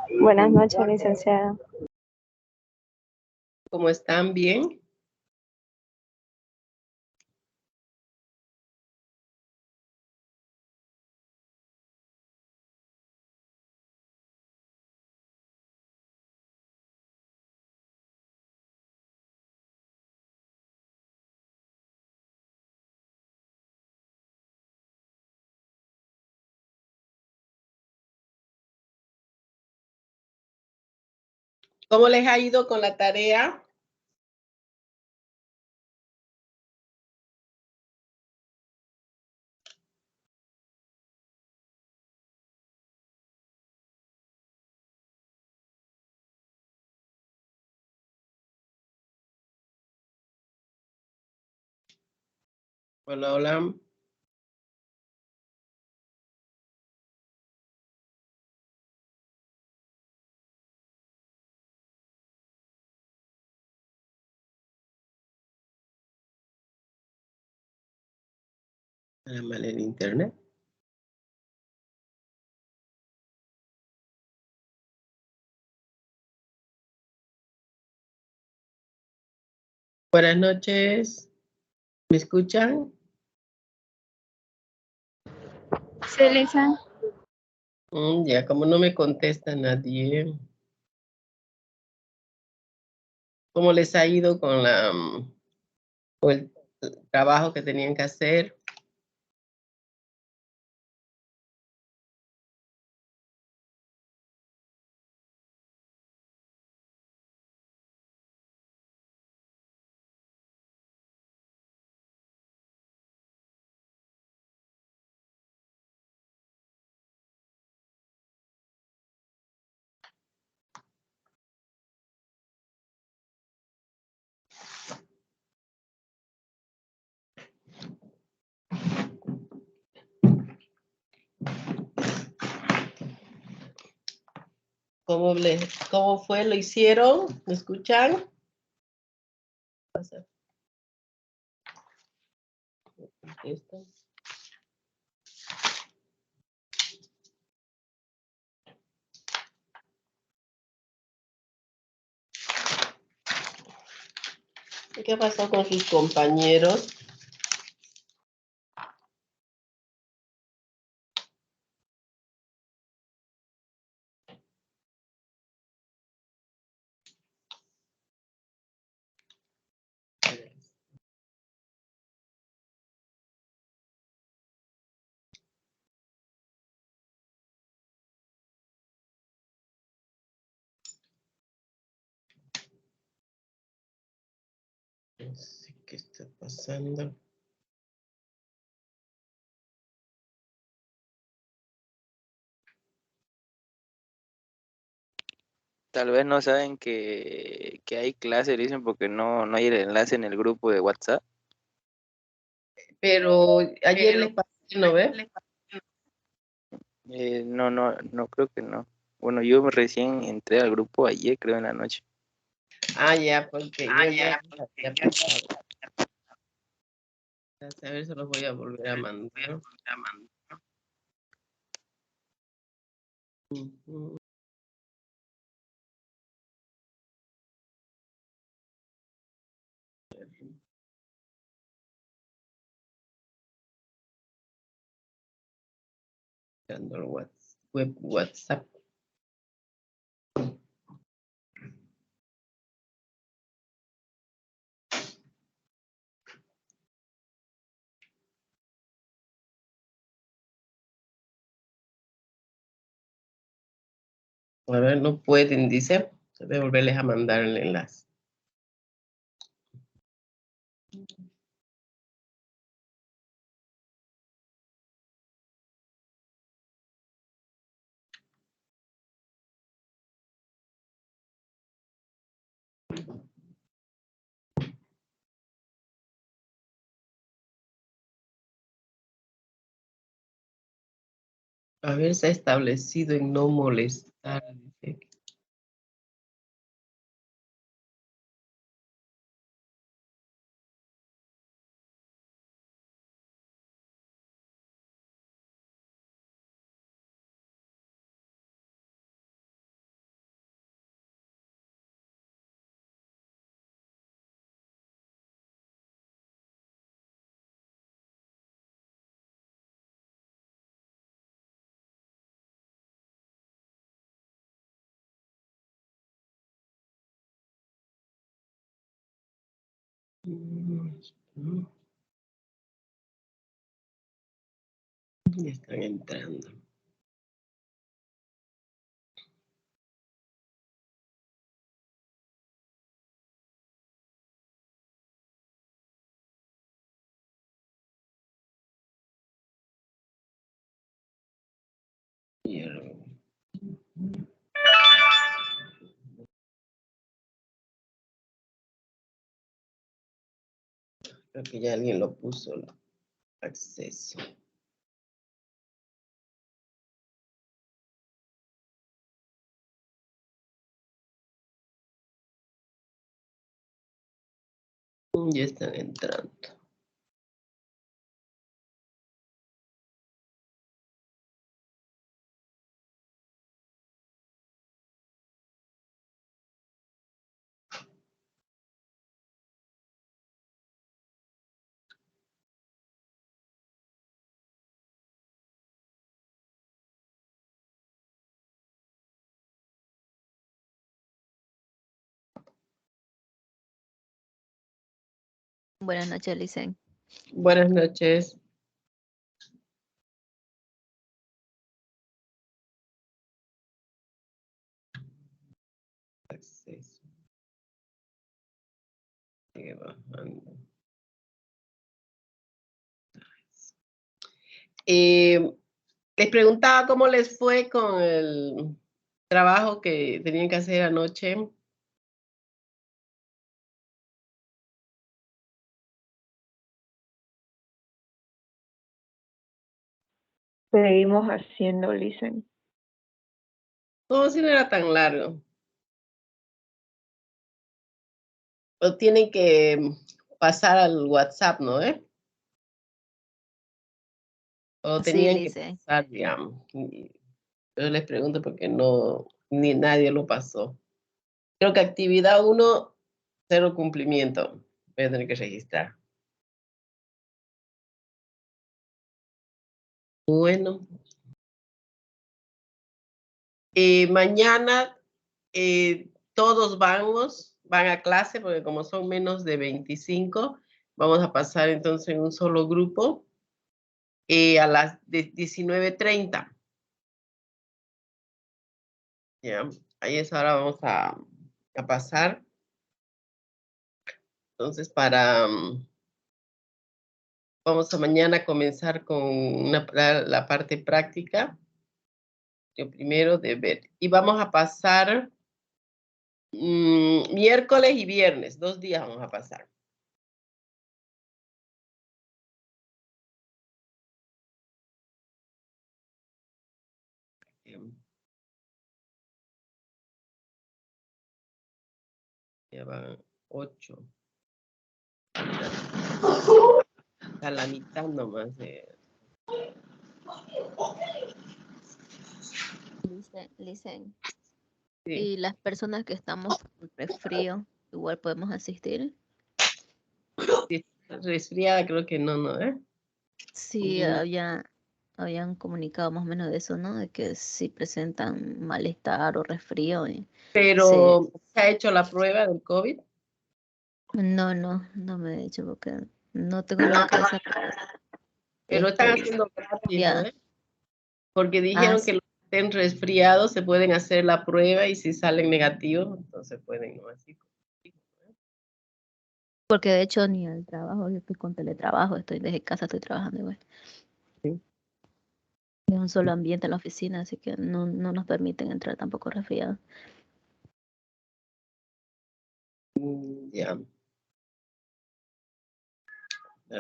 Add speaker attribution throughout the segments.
Speaker 1: Buenas noches, licenciada.
Speaker 2: ¿Cómo están? ¿Bien? ¿Cómo les ha ido con la tarea? Hola, hola. ¿Era mal el internet? Buenas noches. ¿Me escuchan?
Speaker 1: Sí, Lisa.
Speaker 2: Ya, como no me contesta nadie. ¿Cómo les ha ido con con el trabajo que tenían que hacer? ¿Cómo fue? ¿Lo hicieron? ¿Me escuchan? ¿Contestan? ¿Qué pasó con sus compañeros? No sé qué está pasando.
Speaker 3: Tal vez no saben que hay clase, dicen, porque no hay el enlace en el grupo de WhatsApp.
Speaker 2: Pero ayer les pasé, ¿no ve?
Speaker 3: No creo que no. Bueno, yo recién entré al grupo ayer, creo, en la noche.
Speaker 2: Ah, ya, porque yo ya había pasado. A ver, se los voy a volver a mandar. Ujú. Buscando el WhatsApp. A ver, no pueden, dice. Voy a volverles a mandar el enlace. Haberse establecido en no molestar. Dice. Ya están entrando. Creo que ya alguien lo puso, el acceso. Ya están entrando.
Speaker 4: Buenas noches, Licen.
Speaker 2: Buenas noches. Acceso. Sigue bajando. Les preguntaba cómo les fue con el trabajo que tenían que hacer anoche.
Speaker 1: Seguimos haciendo, Listen.
Speaker 2: No, si no era tan largo. O tienen que pasar al WhatsApp, ¿no? O
Speaker 4: Sí,
Speaker 2: tenían que
Speaker 4: Licen.
Speaker 2: pasar, digamos. Yo les pregunto porque no, ni nadie lo pasó. Creo que actividad 1, 0 cumplimiento. Voy a tener que registrar. Bueno. Mañana todos van a clase, porque como son menos de 25, vamos a pasar entonces en un solo grupo a las 19:30. Ya, ahí es ahora vamos a pasar. Entonces, vamos a mañana comenzar con la parte práctica. Lo primero de ver. Y vamos a pasar miércoles y viernes, 2 días vamos a pasar. Ya van 8. A la mitad nomás de...
Speaker 4: Licen.
Speaker 2: Sí.
Speaker 4: Y las personas que estamos con resfrío, igual podemos asistir.
Speaker 2: Sí, resfriada creo que no, ¿eh?
Speaker 4: Sí, habían comunicado más o menos de eso, ¿no? De que si presentan malestar o resfrío.
Speaker 2: Pero, ¿se ha hecho la prueba del COVID?
Speaker 4: No me he dicho porque no tengo en la cabeza.
Speaker 2: Pero están
Speaker 4: Estoy
Speaker 2: haciendo gratis, ¿no?
Speaker 4: ya.
Speaker 2: Porque dijeron que los que estén resfriados se pueden hacer la prueba y si salen negativos, entonces pueden, ¿no? Así.
Speaker 4: Porque de hecho ni al trabajo, yo estoy con teletrabajo, estoy desde casa, estoy trabajando igual.
Speaker 2: Sí.
Speaker 4: Es un solo ambiente en la oficina, así que no nos permiten entrar tampoco resfriados.
Speaker 2: Ya.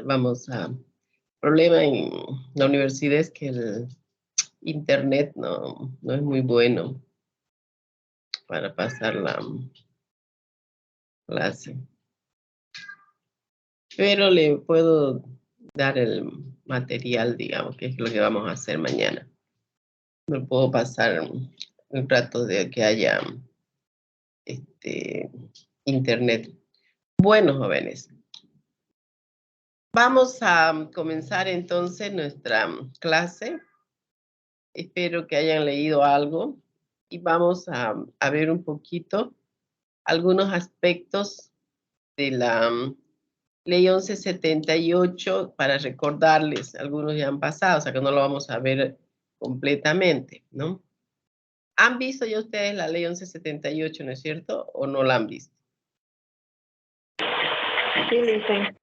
Speaker 2: Vamos a... El problema en la universidad es que el internet no es muy bueno para pasar la clase. Pero le puedo dar el material, digamos, que es lo que vamos a hacer mañana. Me puedo pasar un rato de que haya internet. Bueno, jóvenes, vamos a comenzar entonces nuestra clase. Espero que hayan leído algo y vamos a ver un poquito algunos aspectos de la Ley 1178, para recordarles, algunos ya han pasado, o sea que no lo vamos a ver completamente, ¿no? ¿Han visto ya ustedes la ley 1178, no es cierto? ¿O no la han visto?
Speaker 1: Sí, Licen.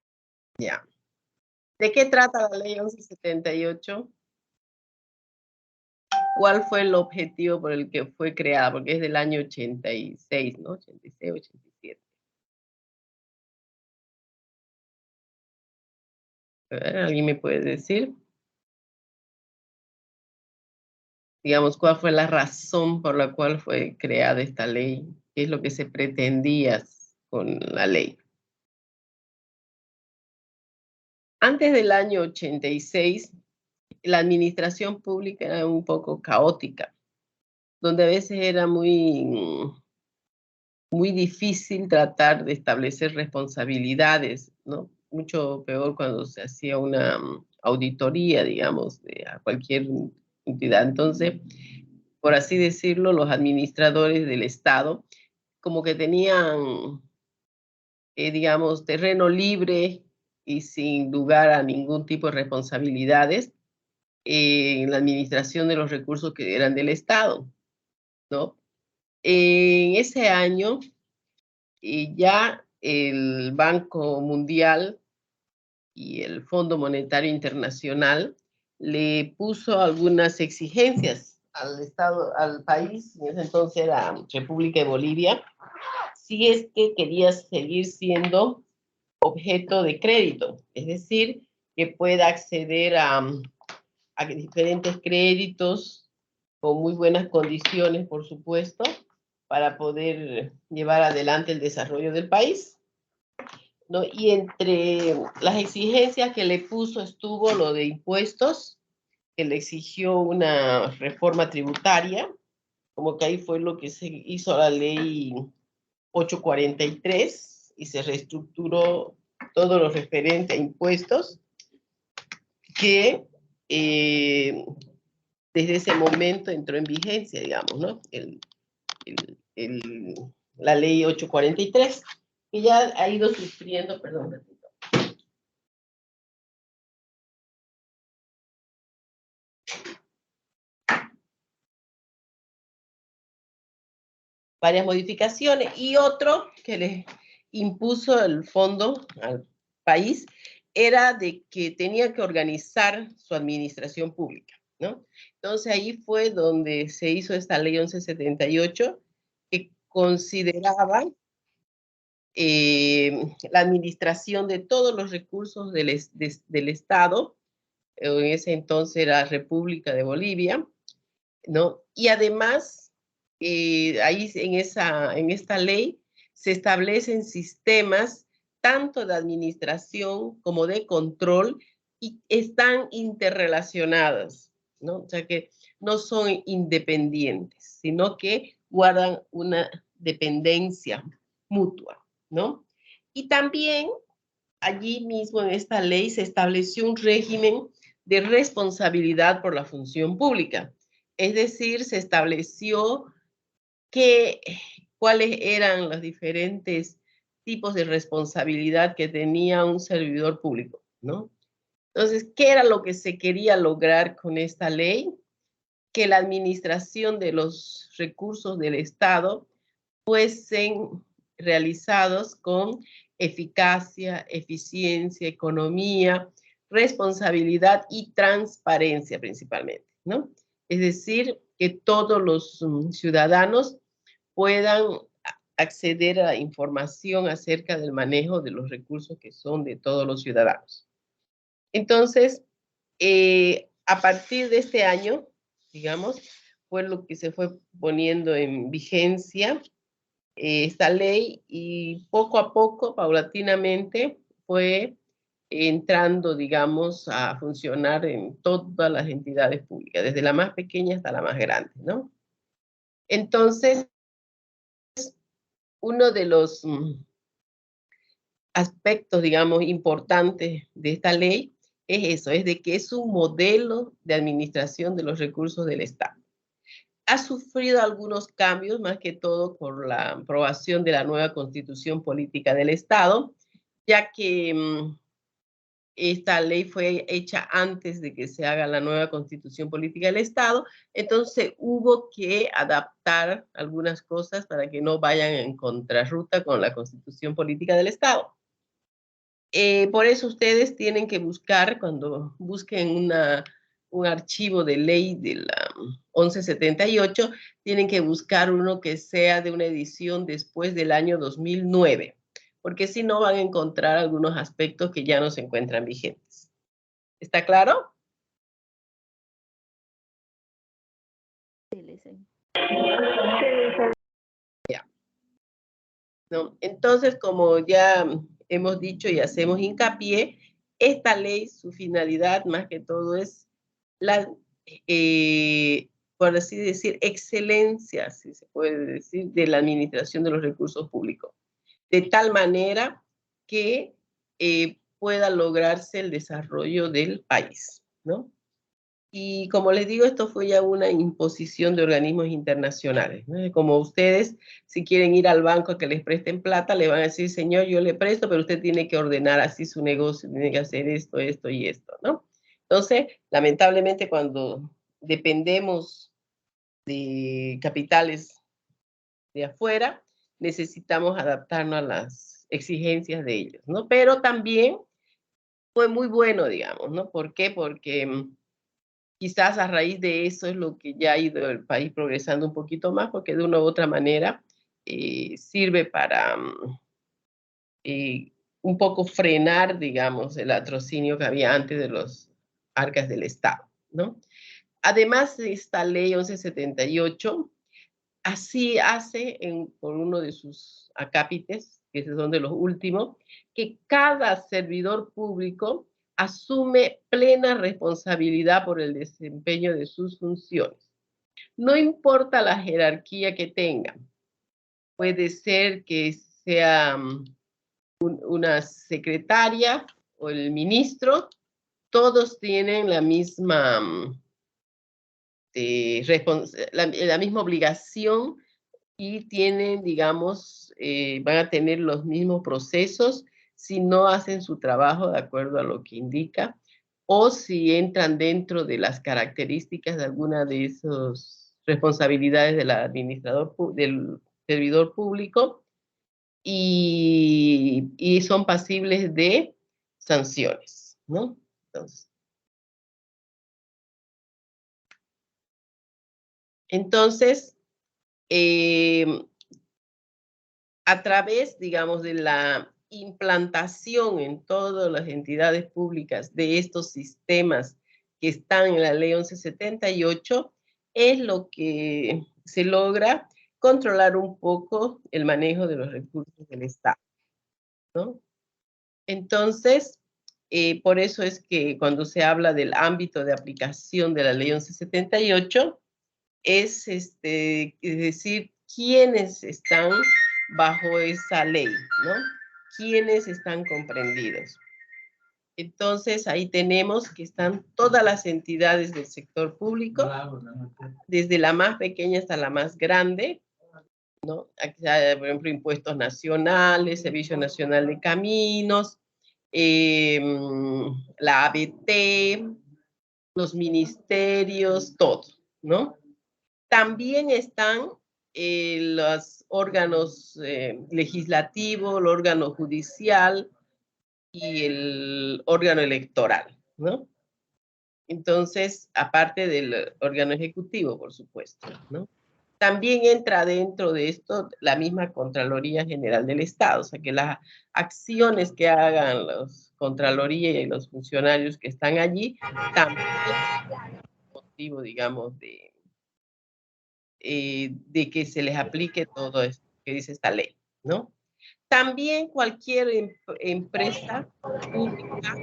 Speaker 2: Ya. ¿De qué trata la ley 1178? ¿Cuál fue el objetivo por el que fue creada? Porque es del año 86, ¿no? 86, 87. ¿Alguien me puede decir? Digamos, ¿cuál fue la razón por la cual fue creada esta ley? ¿Qué es lo que se pretendía con la ley? Antes del año 86, la administración pública era un poco caótica, donde a veces era muy difícil tratar de establecer responsabilidades, ¿no? Mucho peor cuando se hacía una auditoría, digamos, de a cualquier entidad. Entonces, por así decirlo, los administradores del Estado como que tenían, digamos, terreno libre y sin lugar a ningún tipo de responsabilidades en la administración de los recursos que eran del Estado, ¿no? En ese año ya el Banco Mundial y el Fondo Monetario Internacional le puso algunas exigencias al Estado, al país, en ese entonces era República de Bolivia, si es que quería seguir siendo objeto de crédito, es decir, que pueda acceder a diferentes créditos con muy buenas condiciones, por supuesto, para poder llevar adelante el desarrollo del país, ¿no? Y entre las exigencias que le puso estuvo lo de impuestos, que le exigió una reforma tributaria, como que ahí fue lo que se hizo la ley 843 y se reestructuró todo lo referente a impuestos, que desde ese momento entró en vigencia, digamos, ¿no? La ley 843, que ya ha ido sufriendo, perdón, varias modificaciones, y otro que le impuso el fondo al país era de que tenía que organizar su administración pública, ¿no? Entonces ahí fue donde se hizo esta ley 1178, que consideraba la administración de todos los recursos del Estado, en ese entonces era República de Bolivia, ¿no? Y además, ahí en esta ley se establecen sistemas tanto de administración como de control y están interrelacionadas, ¿no? O sea que no son independientes, sino que guardan una dependencia mutua, ¿no? Y también allí mismo en esta ley se estableció un régimen de responsabilidad por la función pública. Es decir, se estableció cuáles eran los diferentes tipos de responsabilidad que tenía un servidor público, ¿no? Entonces, ¿qué era lo que se quería lograr con esta ley? Que la administración de los recursos del Estado fuesen realizados con eficacia, eficiencia, economía, responsabilidad y transparencia principalmente, ¿no? Es decir, que todos los ciudadanos puedan acceder a información acerca del manejo de los recursos que son de todos los ciudadanos. Entonces, a partir de este año, digamos, fue lo que se fue poniendo en vigencia esta ley, y poco a poco, paulatinamente, fue entrando, digamos, a funcionar en todas las entidades públicas, desde la más pequeña hasta la más grande, ¿no? Entonces, uno de los aspectos, digamos, importantes de esta ley es eso, es de que es un modelo de administración de los recursos del Estado. Ha sufrido algunos cambios, más que todo por la aprobación de la nueva Constitución Política del Estado, ya que esta ley fue hecha antes de que se haga la nueva Constitución Política del Estado, entonces hubo que adaptar algunas cosas para que no vayan en contrarruta con la Constitución Política del Estado. Por eso ustedes tienen que buscar, cuando busquen un archivo de ley de la 1178, tienen que buscar uno que sea de una edición después del año 2009, porque si no van a encontrar algunos aspectos que ya no se encuentran vigentes. ¿Está claro?
Speaker 4: Sí, Licen.
Speaker 2: ¿No? Entonces, como ya hemos dicho y hacemos hincapié, esta ley, su finalidad más que todo es la, por así decir, excelencia, si se puede decir, de la administración de los recursos públicos, de tal manera que pueda lograrse el desarrollo del país, ¿no? Y como les digo, esto fue ya una imposición de organismos internacionales, ¿no? Como ustedes, si quieren ir al banco a que les presten plata, le van a decir, señor, yo le presto, pero usted tiene que ordenar así su negocio, tiene que hacer esto, esto y esto, ¿no? Entonces, lamentablemente, cuando dependemos de capitales de afuera, necesitamos adaptarnos a las exigencias de ellos, ¿no? Pero también fue muy bueno, digamos, ¿no? ¿Por qué? Porque quizás a raíz de eso es lo que ya ha ido el país progresando un poquito más, porque de una u otra manera sirve para un poco frenar, digamos, el latrocinio que había antes de los arcas del Estado, ¿no? Además de esta ley 1178, así hace por uno de sus acápites, que son de los últimos, que cada servidor público asume plena responsabilidad por el desempeño de sus funciones. No importa la jerarquía que tengan. Puede ser que sea una secretaria o el ministro, todos tienen la misma, la misma obligación y tienen, digamos, van a tener los mismos procesos si no hacen su trabajo de acuerdo a lo que indica o si entran dentro de las características de alguna de esas responsabilidades del administrador, del servidor público y son pasibles de sanciones, ¿no? Entonces, a través, digamos, de la implantación en todas las entidades públicas de estos sistemas que están en la ley 1178, es lo que se logra controlar un poco el manejo de los recursos del Estado, ¿no? Entonces, por eso es que cuando se habla del ámbito de aplicación de la ley 1178, es decir, quiénes están bajo esa ley, ¿no? ¿Quiénes están comprendidos? Entonces, ahí tenemos que están todas las entidades del sector público, desde la más pequeña hasta la más grande, ¿no? Aquí hay, por ejemplo, impuestos nacionales, Servicio Nacional de Caminos, la ABT, los ministerios, todo, ¿no? También están los órganos legislativos, el órgano judicial y el órgano electoral, ¿no? Entonces, aparte del órgano ejecutivo, por supuesto, ¿no? También entra dentro de esto la misma Contraloría General del Estado, o sea que las acciones que hagan los Contraloría y los funcionarios que están allí también motivo, digamos, de que se les aplique todo esto que dice esta ley, ¿no? También cualquier empresa pública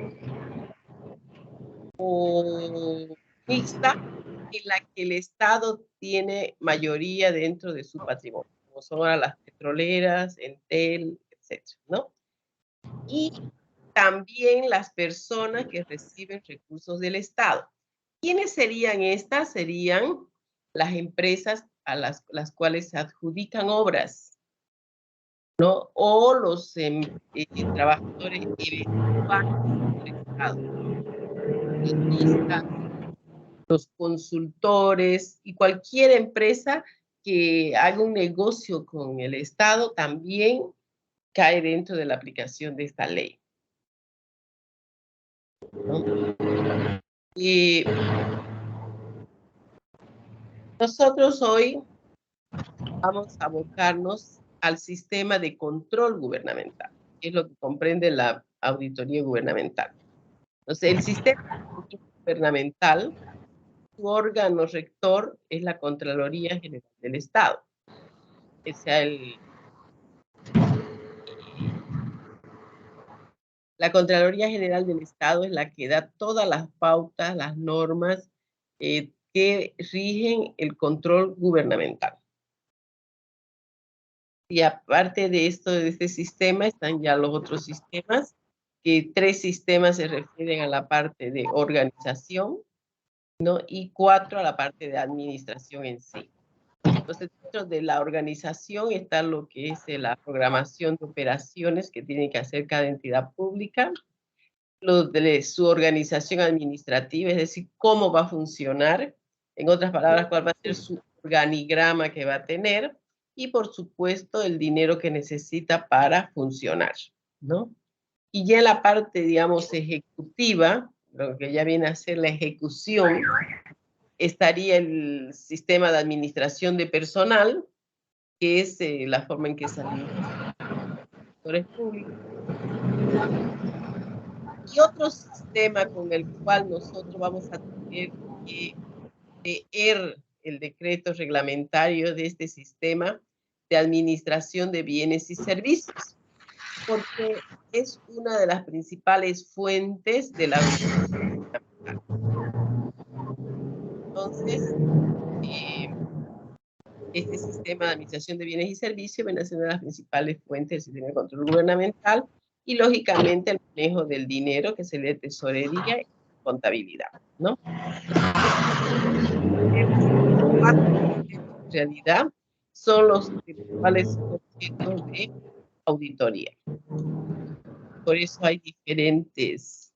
Speaker 2: o mixta en la que el Estado tiene mayoría dentro de su patrimonio, como son ahora las petroleras, Entel, etcétera, ¿no? Y también las personas que reciben recursos del Estado. ¿Quiénes serían estas? Serían las empresas a las cuales se adjudican obras, ¿no? O los trabajadores eventuales del Estado. Los consultores y cualquier empresa que haga un negocio con el Estado también cae dentro de la aplicación de esta ley, ¿no? Y nosotros hoy vamos a abocarnos al sistema de control gubernamental, que es lo que comprende la auditoría gubernamental. Entonces, el sistema de control gubernamental, su órgano rector es la Contraloría General del Estado. La Contraloría General del Estado es la que da todas las pautas, las normas que rigen el control gubernamental. Y aparte de esto, de este sistema, están ya los otros sistemas, que 3 sistemas se refieren a la parte de organización, ¿no? Y 4 a la parte de administración en sí. Entonces, dentro de la organización está lo que es la programación de operaciones que tiene que hacer cada entidad pública, lo de su organización administrativa, es decir, cómo va a funcionar, en otras palabras, cuál va a ser su organigrama que va a tener, y por supuesto el dinero que necesita para funcionar, ¿no? Y ya en la parte, digamos, ejecutiva, lo que ya viene a ser la ejecución, estaría el sistema de administración de personal, que es la forma en que salimos los sectores públicos. Y otro sistema con el cual nosotros vamos a tener que leer el decreto reglamentario de este sistema de administración de bienes y servicios, porque es una de las principales fuentes de la auditoría. Entonces, este sistema de administración de bienes y servicios viene a ser una de las principales fuentes del sistema de control gubernamental y, lógicamente, el manejo del dinero, que se le tesorería y contabilidad, ¿no? En realidad, son los principales objetos de auditoría. Por eso hay diferentes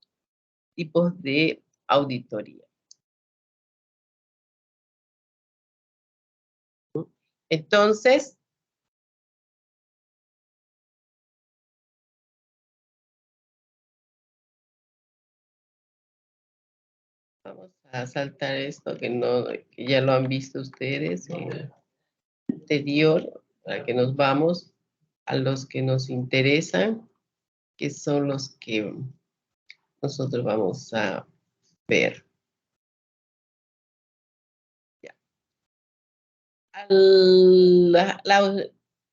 Speaker 2: tipos de auditoría. Entonces, vamos a saltar esto que ya lo han visto ustedes en el anterior, para que nos vamos a los que nos interesan, que son los que nosotros vamos a ver. Ya.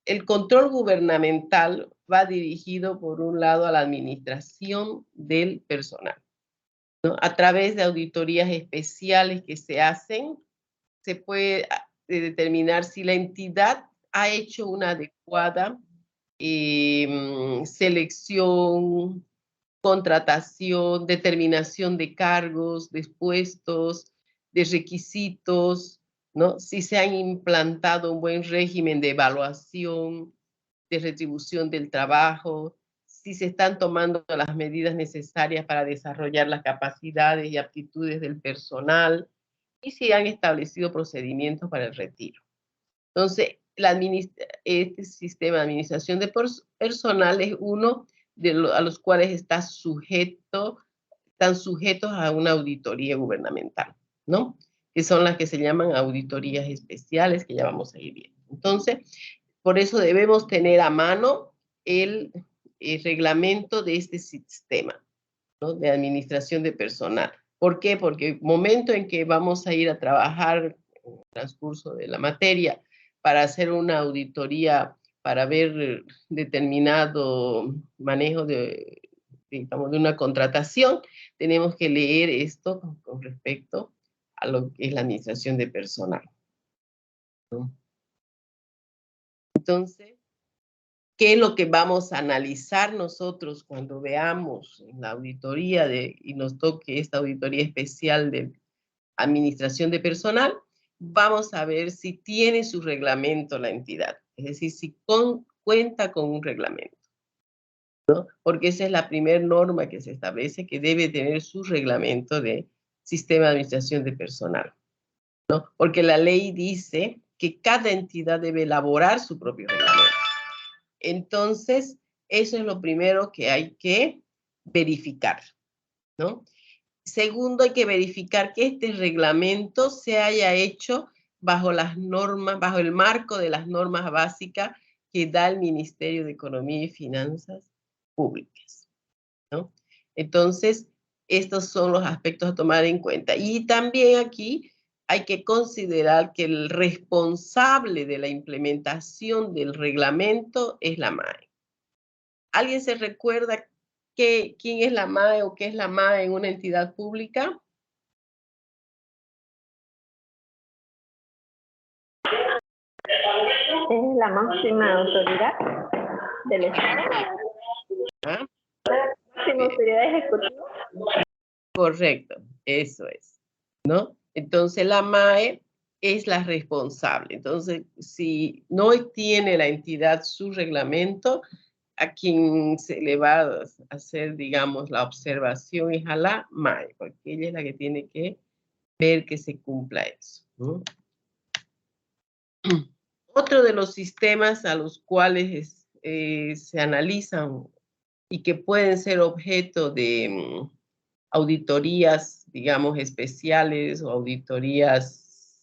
Speaker 2: El control gubernamental va dirigido, por un lado, a la administración del personal, ¿no? A través de auditorías especiales que se hacen, se puede determinar si la entidad ha hecho una adecuada selección, contratación, determinación de cargos, de puestos, de requisitos, ¿no? Si se han implantado un buen régimen de evaluación, de retribución del trabajo, si se están tomando las medidas necesarias para desarrollar las capacidades y aptitudes del personal, y si han establecido procedimientos para el retiro. Entonces, este sistema de administración de personal es uno a los cuales están sujetos a una auditoría gubernamental, ¿no? Que son las que se llaman auditorías especiales, que ya vamos a ir viendo. Entonces, por eso debemos tener a mano el reglamento de este sistema, ¿no? De administración de personal. ¿Por qué? Porque el momento en que vamos a ir a trabajar en el transcurso de la materia para hacer una auditoría, para ver determinado manejo de, digamos, de una contratación, tenemos que leer esto con respecto a lo que es la administración de personal, ¿no? Entonces, ¿qué es lo que vamos a analizar nosotros cuando veamos la auditoría y nos toque esta auditoría especial de administración de personal? Vamos a ver si tiene su reglamento la entidad, es decir, si cuenta con un reglamento, ¿no? Porque esa es la primera norma que se establece, que debe tener su reglamento de sistema de administración de personal, ¿no? Porque la ley dice que cada entidad debe elaborar su propio reglamento. Entonces, eso es lo primero que hay que verificar, ¿no? Segundo, hay que verificar que este reglamento se haya hecho bajo las normas, bajo el marco de las normas básicas que da el Ministerio de Economía y Finanzas Públicas, ¿no? Entonces, estos son los aspectos a tomar en cuenta. Y también aquí hay que considerar que el responsable de la implementación del reglamento es la MAE. ¿Alguien se recuerda quién es la MAE o qué es la MAE en una entidad pública?
Speaker 1: Es la máxima autoridad del Estado.
Speaker 2: ¿Ah?
Speaker 1: La máxima autoridad ejecutiva.
Speaker 2: Correcto, eso es, ¿no? Entonces la MAE es la responsable. Entonces, si no tiene la entidad su reglamento, a quien se le va a hacer, digamos, la observación es a la MAE, porque ella es la que tiene que ver que se cumpla eso, ¿no? Otro de los sistemas a los cuales se analizan y que pueden ser objeto de auditorías, digamos, especiales o auditorías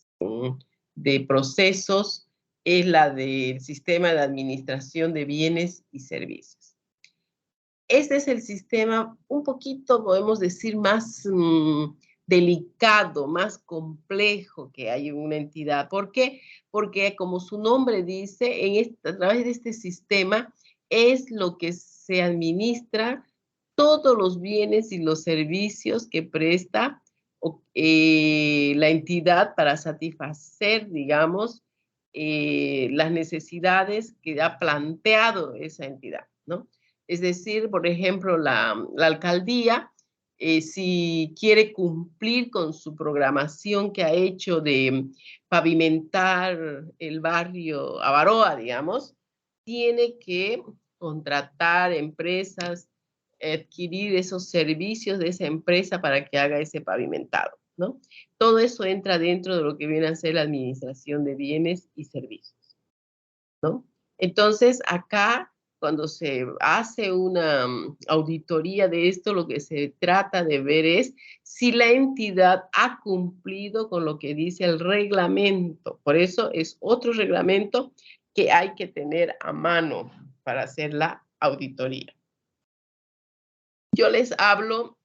Speaker 2: de procesos, es la del sistema de administración de bienes y servicios. Este es el sistema un poquito, podemos decir, más delicado, más complejo que hay en una entidad. ¿Por qué? Porque como su nombre dice, a través de este sistema es lo que se administra todos los bienes y los servicios que presta la entidad para satisfacer, digamos, las necesidades que ha planteado esa entidad, ¿no? Es decir, por ejemplo, la alcaldía, si quiere cumplir con su programación que ha hecho de pavimentar el barrio Avaroa, digamos, tiene que contratar empresas, adquirir esos servicios de esa empresa para que haga ese pavimentado, ¿no? Todo eso entra dentro de lo que viene a ser la administración de bienes y servicios, ¿no? Entonces, acá, cuando se hace una auditoría de esto, lo que se trata de ver es si la entidad ha cumplido con lo que dice el reglamento. Por eso es otro reglamento que hay que tener a mano para hacer la auditoría. Yo les hablo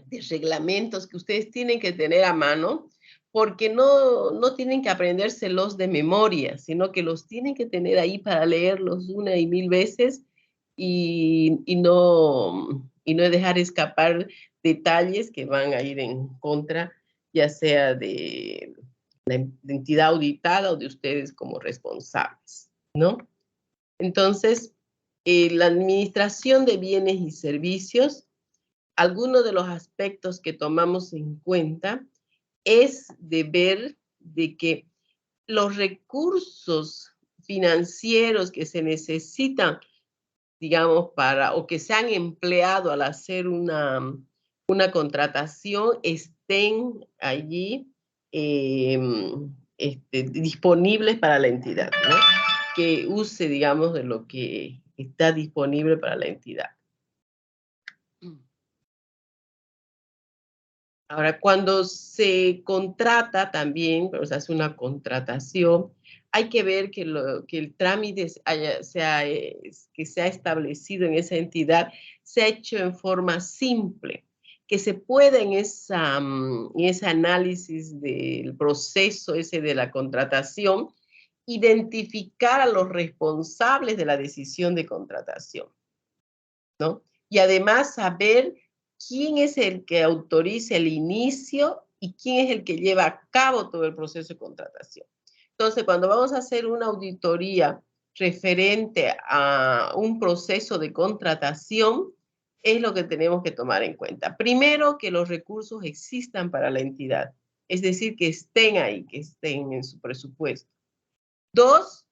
Speaker 2: de reglamentos que ustedes tienen que tener a mano, porque no tienen que aprendérselos de memoria, sino que los tienen que tener ahí para leerlos una y mil veces y no dejar escapar detalles que van a ir en contra, ya sea de la entidad auditada o de ustedes como responsables, ¿no? Entonces, la administración de bienes y servicios, algunos de los aspectos que tomamos en cuenta es de ver de que los recursos financieros que se necesitan, digamos, o que se han empleado al hacer una contratación estén allí disponibles para la entidad, ¿no? Que use, digamos, de lo que está disponible para la entidad. Ahora, cuando se contrata también, cuando se hace una contratación, hay que ver que el trámite que se ha establecido en esa entidad se ha hecho en forma simple, que se pueda en ese análisis del proceso ese de la contratación, identificar a los responsables de la decisión de contratación, ¿no? Y además saber quién es el que autoriza el inicio y quién es el que lleva a cabo todo el proceso de contratación. Entonces, cuando vamos a hacer una auditoría referente a un proceso de contratación, es lo que tenemos que tomar en cuenta. Primero, que los recursos existan para la entidad, es decir, que estén ahí, que estén en su presupuesto. Dos,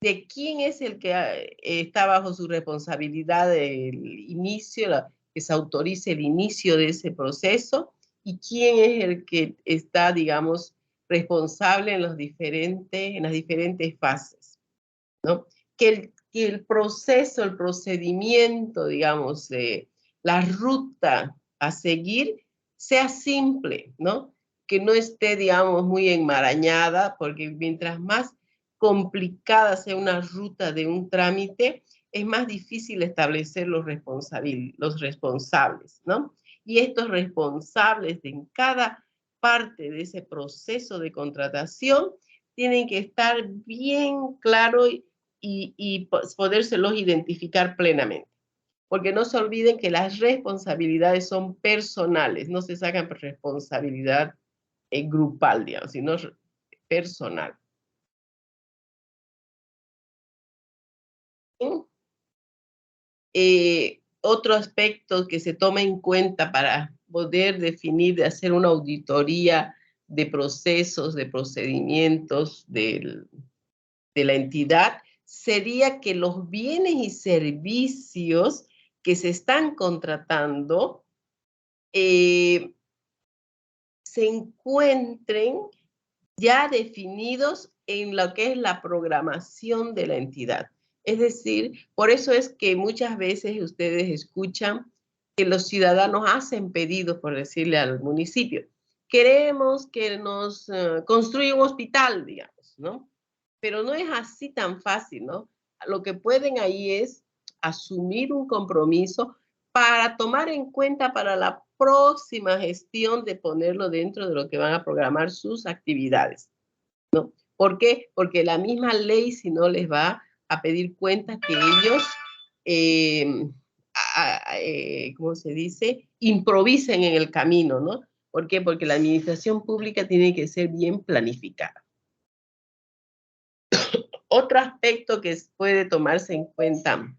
Speaker 2: de quién es el que está bajo su responsabilidad el inicio, que se autorice el inicio de ese proceso, y quién es el que está, digamos, responsable en las diferentes fases, ¿no? Que el proceso, el procedimiento, digamos, la ruta a seguir sea simple, ¿no? Que no esté, digamos, muy enmarañada, porque mientras más complicada sea una ruta de un trámite, es más difícil establecer los responsables, ¿no? Y estos responsables en cada parte de ese proceso de contratación tienen que estar bien claros y podérselos identificar plenamente. Porque no se olviden que las responsabilidades son personales, no se sacan responsabilidad grupal, digamos, sino personal. Otro aspecto que se toma en cuenta para poder definir, hacer una auditoría de procesos, de procedimientos de la entidad, sería que los bienes y servicios que se están contratando se encuentren ya definidos en lo que es la programación de la entidad. Es decir, por eso es que muchas veces ustedes escuchan que los ciudadanos hacen pedidos, por decirle al municipio, queremos que nos construya un hospital, digamos, ¿no? Pero no es así tan fácil, ¿no? Lo que pueden ahí es asumir un compromiso para tomar en cuenta para la próxima gestión de ponerlo dentro de lo que van a programar sus actividades, ¿no? ¿Por qué? Porque la misma ley, si no, les va a pedir cuentas que ellos, ¿cómo se dice? Improvisen en el camino, ¿no? ¿Por qué? Porque la administración pública tiene que ser bien planificada. Otro aspecto que puede tomarse en cuenta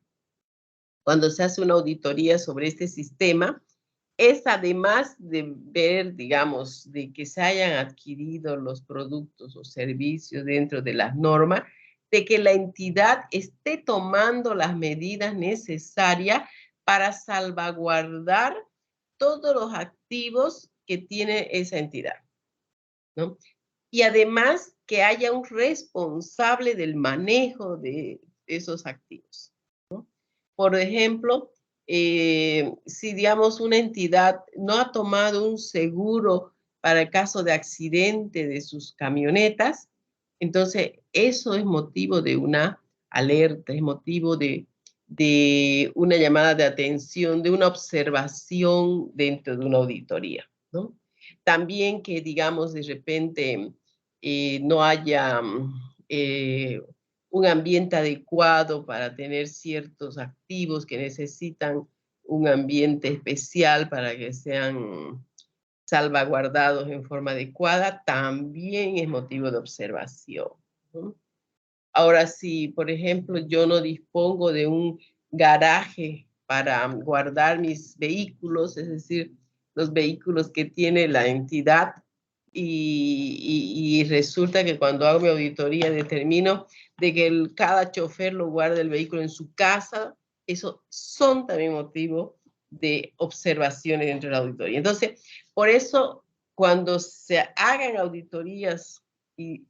Speaker 2: cuando se hace una auditoría sobre este sistema es, además de ver, digamos, de que se hayan adquirido los productos o servicios dentro de las normas, de que la entidad esté tomando las medidas necesarias para salvaguardar todos los activos que tiene esa entidad, ¿no? Y además que haya un responsable del manejo de esos activos, ¿no? Por ejemplo, si digamos una entidad no ha tomado un seguro para el caso de accidente de sus camionetas, entonces eso es motivo de una alerta, es motivo de una llamada de atención, de una observación dentro de una auditoría, ¿no? También que, digamos, de repente no haya un ambiente adecuado para tener ciertos activos que necesitan un ambiente especial para que sean salvaguardados en forma adecuada, también es motivo de observación, ¿no? Ahora, si, por ejemplo, yo no dispongo de un garaje para guardar mis vehículos, es decir, los vehículos que tiene la entidad, y resulta que cuando hago mi auditoría determino de que cada chofer lo guarda el vehículo en su casa, eso son también motivo de observaciones dentro de la auditoría. Entonces, por eso, cuando se hagan auditorías y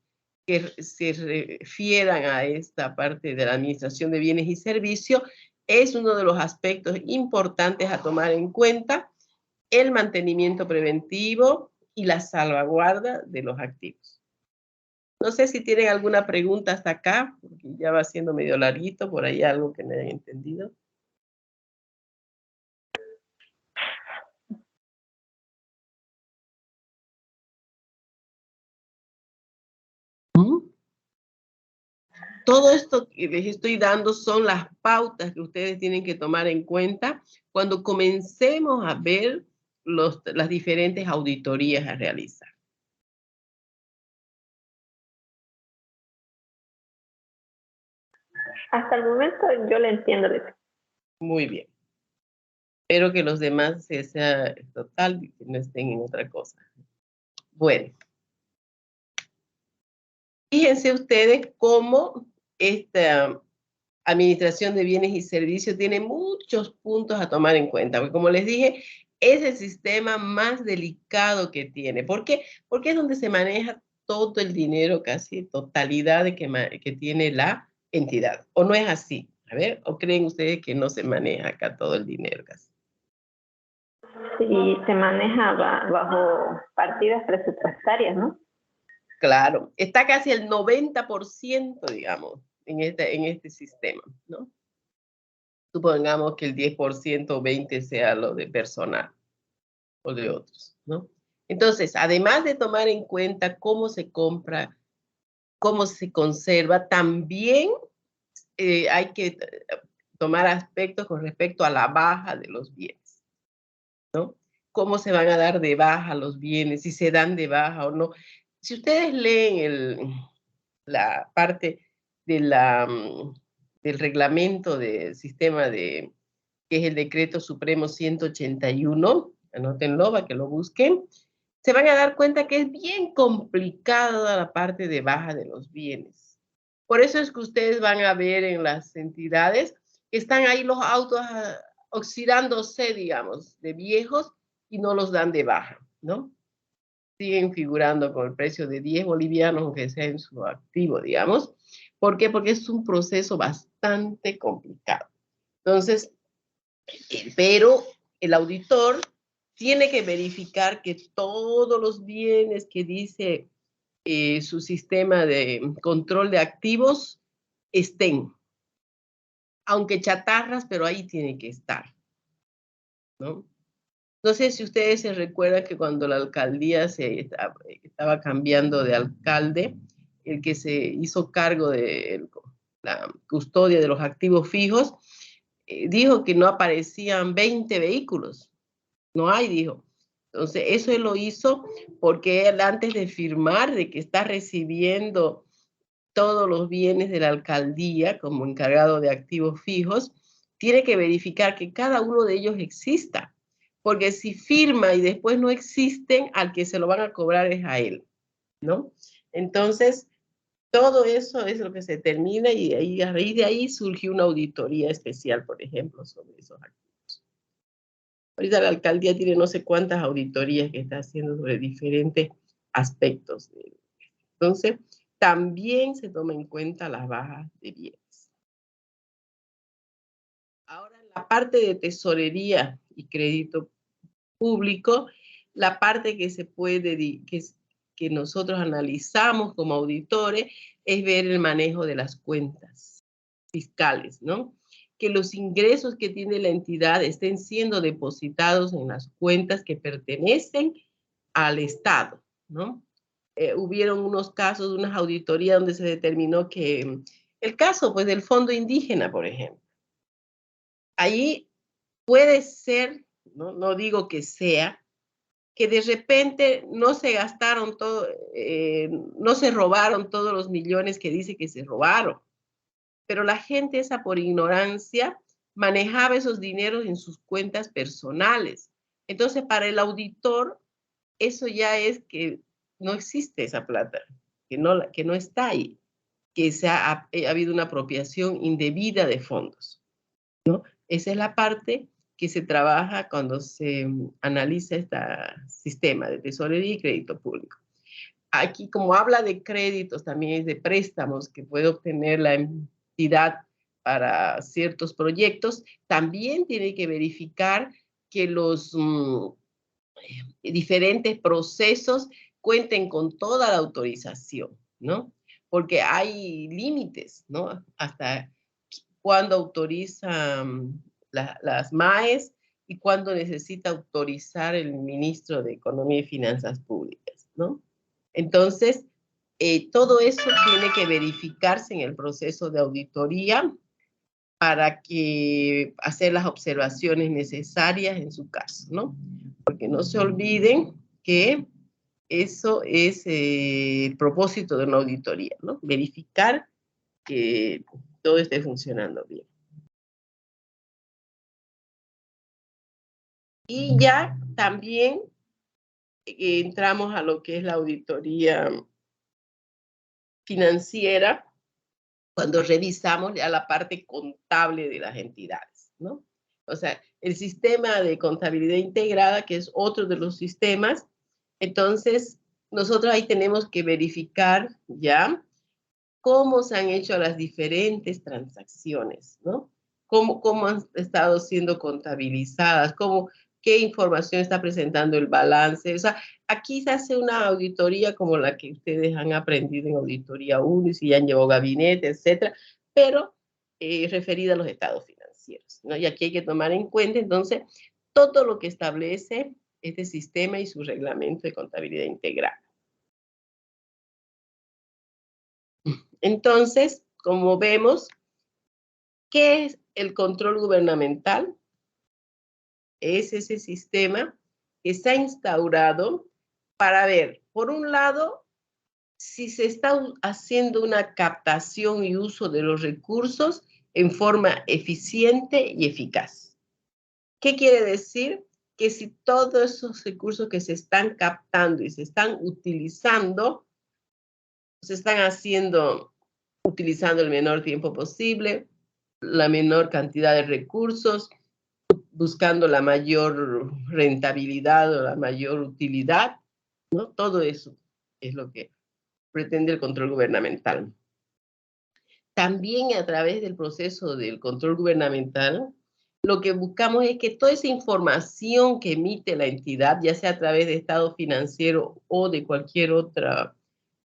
Speaker 2: que se refieran a esta parte de la administración de bienes y servicios, es uno de los aspectos importantes a tomar en cuenta, el mantenimiento preventivo y la salvaguarda de los activos. No sé si tienen alguna pregunta hasta acá, porque ya va siendo medio larguito, por ahí algo que no hayan entendido. Todo esto que les estoy dando son las pautas que ustedes tienen que tomar en cuenta cuando comencemos a ver las diferentes auditorías a realizar.
Speaker 1: Hasta el momento yo le entiendo.
Speaker 2: Muy bien. Espero que los demás sea total y que no estén en otra cosa. Bueno. Fíjense ustedes cómo esta administración de bienes y servicios tiene muchos puntos a tomar en cuenta, porque como les dije, es el sistema más delicado que tiene. ¿Por qué? Porque es donde se maneja todo el dinero, casi totalidad de que tiene la entidad. ¿O no es así? A ver, ¿o creen ustedes que no se maneja acá todo el dinero casi?
Speaker 1: Sí, se maneja bajo partidas presupuestarias, ¿no?
Speaker 2: Claro, está casi el 90%, digamos, en este sistema, ¿no? Supongamos que el 10% o 20% sea lo de personal o de otros, ¿no? Entonces, además de tomar en cuenta cómo se compra, cómo se conserva, también hay que tomar aspectos con respecto a la baja de los bienes, ¿no? Cómo se van a dar de baja los bienes, si se dan de baja o no. Si ustedes leen la parte de del reglamento del sistema que es el Decreto Supremo 181, anótenlo para que lo busquen, se van a dar cuenta que es bien complicada la parte de baja de los bienes. Por eso es que ustedes van a ver en las entidades que están ahí los autos oxidándose, digamos, de viejos y no los dan de baja, ¿no? Siguen figurando con el precio de 10 bolivianos, aunque sea en su activo, digamos. ¿Por qué? Porque es un proceso bastante complicado. Entonces, pero el auditor tiene que verificar que todos los bienes que dice su sistema de control de activos estén, aunque chatarras, pero ahí tiene que estar, ¿no? No sé si ustedes se recuerdan que cuando la alcaldía estaba cambiando de alcalde, el que se hizo cargo de la custodia de los activos fijos, dijo que no aparecían 20 vehículos. No hay, dijo. Entonces, eso él lo hizo porque él, antes de firmar de que está recibiendo todos los bienes de la alcaldía como encargado de activos fijos, tiene que verificar que cada uno de ellos exista. Porque si firma y después no existen, al que se lo van a cobrar es a él, ¿no? Entonces, todo eso es lo que se termina y a raíz de ahí surgió una auditoría especial, por ejemplo, sobre esos activos. Ahorita la alcaldía tiene no sé cuántas auditorías que está haciendo sobre diferentes aspectos. Entonces, también se toma en cuenta las bajas de bienes. Ahora, en la parte de tesorería y crédito público, la parte que se puede, que nosotros analizamos como auditores, es ver el manejo de las cuentas fiscales, ¿no? Que los ingresos que tiene la entidad estén siendo depositados en las cuentas que pertenecen al Estado, ¿no? Hubieron unos casos, unas auditorías donde se determinó que el caso, pues, del fondo indígena, por ejemplo. Ahí puede ser, no digo que sea, que de repente no se gastaron todo, no se robaron todos los millones que dice que se robaron, pero la gente esa por ignorancia manejaba esos dineros en sus cuentas personales. Entonces, para el auditor, eso ya es que no existe esa plata, que no está ahí, que ha habido una apropiación indebida de fondos, ¿no? Esa es la parte que se trabaja cuando se analiza este sistema de tesorería y crédito público. Aquí, como habla de créditos, también es de préstamos que puede obtener la entidad para ciertos proyectos, también tiene que verificar que los diferentes procesos cuenten con toda la autorización, ¿no? Porque hay límites, ¿no? Hasta cuándo autorizan las MAES y cuándo necesita autorizar el ministro de Economía y Finanzas Públicas, ¿no? Entonces, todo eso tiene que verificarse en el proceso de auditoría para que hacer las observaciones necesarias en su caso, ¿no? Porque no se olviden que eso es el propósito de una auditoría, ¿no? Verificar que todo esté funcionando bien. Y ya también entramos a lo que es la auditoría financiera, cuando revisamos ya la parte contable de las entidades, ¿no? O sea, el sistema de contabilidad integrada, que es otro de los sistemas, entonces nosotros ahí tenemos que verificar ya cómo se han hecho las diferentes transacciones, ¿no? Cómo han estado siendo contabilizadas, qué información está presentando el balance. O sea, aquí se hace una auditoría como la que ustedes han aprendido en auditoría 1 y si ya han llevado gabinete, etcétera, pero referida a los estados financieros, ¿no? Y aquí hay que tomar en cuenta, entonces, todo lo que establece este sistema y su reglamento de contabilidad integral. Entonces, como vemos, ¿qué es el control gubernamental? Es ese sistema que se ha instaurado para ver, por un lado, si se está haciendo una captación y uso de los recursos en forma eficiente y eficaz. ¿Qué quiere decir? Que si todos esos recursos que se están captando y se están utilizando, se están utilizando el menor tiempo posible, la menor cantidad de recursos, buscando la mayor rentabilidad o la mayor utilidad, ¿no? Todo eso es lo que pretende el control gubernamental. También a través del proceso del control gubernamental, lo que buscamos es que toda esa información que emite la entidad, ya sea a través de estado financiero o de cualquier otro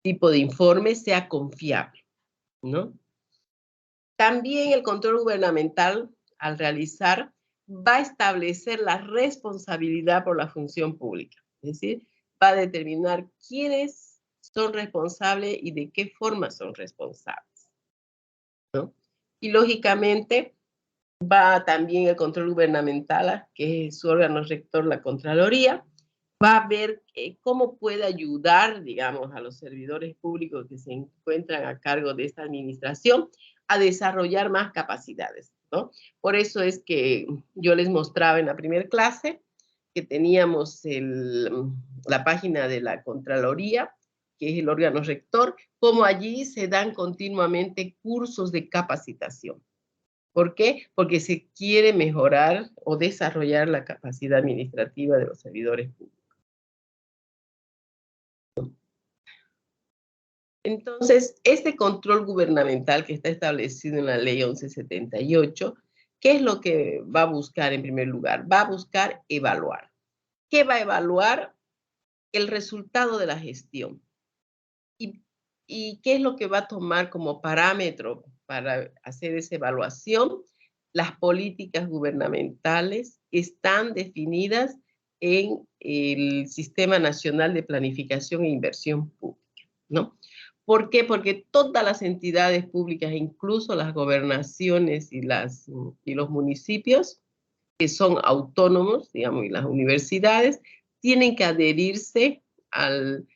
Speaker 2: tipo de informe, sea confiable, ¿no? También el control gubernamental, al realizar, va a establecer la responsabilidad por la función pública. Es decir, va a determinar quiénes son responsables y de qué forma son responsables, ¿no? Y lógicamente va también el control gubernamental, que es su órgano rector, la Contraloría, va a ver cómo puede ayudar, digamos, a los servidores públicos que se encuentran a cargo de esta administración a desarrollar más capacidades, ¿no? Por eso es que yo les mostraba en la primera clase que teníamos la página de la Contraloría, que es el órgano rector, como allí se dan continuamente cursos de capacitación. ¿Por qué? Porque se quiere mejorar o desarrollar la capacidad administrativa de los servidores públicos. Entonces, este control gubernamental que está establecido en la ley 1178, ¿qué es lo que va a buscar en primer lugar? Va a buscar evaluar. ¿Qué va a evaluar? El resultado de la gestión. ¿Y qué es lo que va a tomar como parámetro para hacer esa evaluación? Las políticas gubernamentales están definidas en el Sistema Nacional de Planificación e Inversión Pública, ¿no? ¿Por qué? Porque todas las entidades públicas, incluso las gobernaciones y los municipios, que son autónomos, digamos, y las universidades, tienen que adherirse al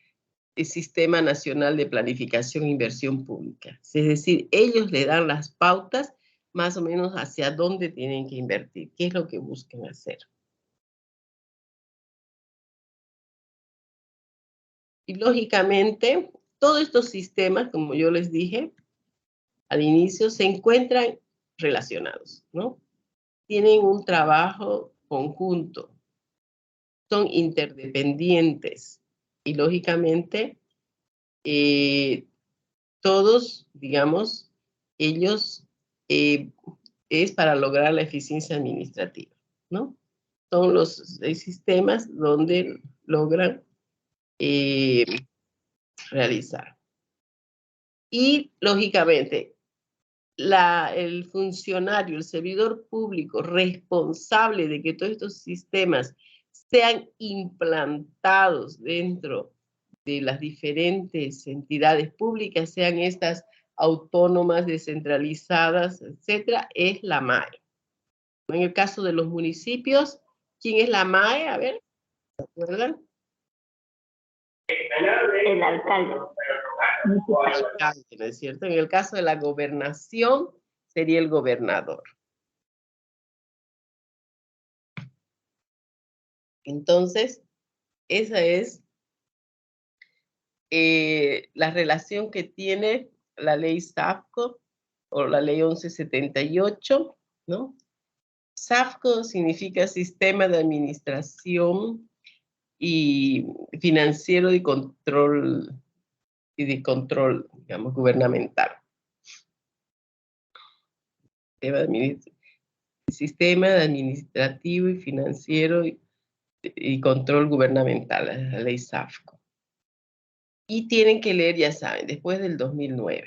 Speaker 2: Sistema Nacional de Planificación e Inversión Pública. Es decir, ellos le dan las pautas más o menos hacia dónde tienen que invertir, qué es lo que buscan hacer. Y lógicamente, todos estos sistemas, como yo les dije al inicio, se encuentran relacionados, ¿no? Tienen un trabajo conjunto, son interdependientes y lógicamente todos, digamos, ellos es para lograr la eficiencia administrativa, ¿no? Son los sistemas donde logran realizar. Y, lógicamente, el funcionario, el servidor público responsable de que todos estos sistemas sean implantados dentro de las diferentes entidades públicas, sean estas autónomas, descentralizadas, etcétera, es la MAE. En el caso de los municipios, ¿quién es la MAE? A ver, ¿se acuerdan?
Speaker 1: El alcalde.
Speaker 2: Alcalde, ¿no es cierto? En el caso de la gobernación, sería el gobernador. Entonces, esa es la relación que tiene la ley SAFCO o la ley 1178, ¿no? SAFCO significa Sistema de Administración y Financiero y Control, digamos, gubernamental. Sistema de Administrativo y Financiero y Control Gubernamental, la ley SAFCO. Y tienen que leer, ya saben, después del 2009.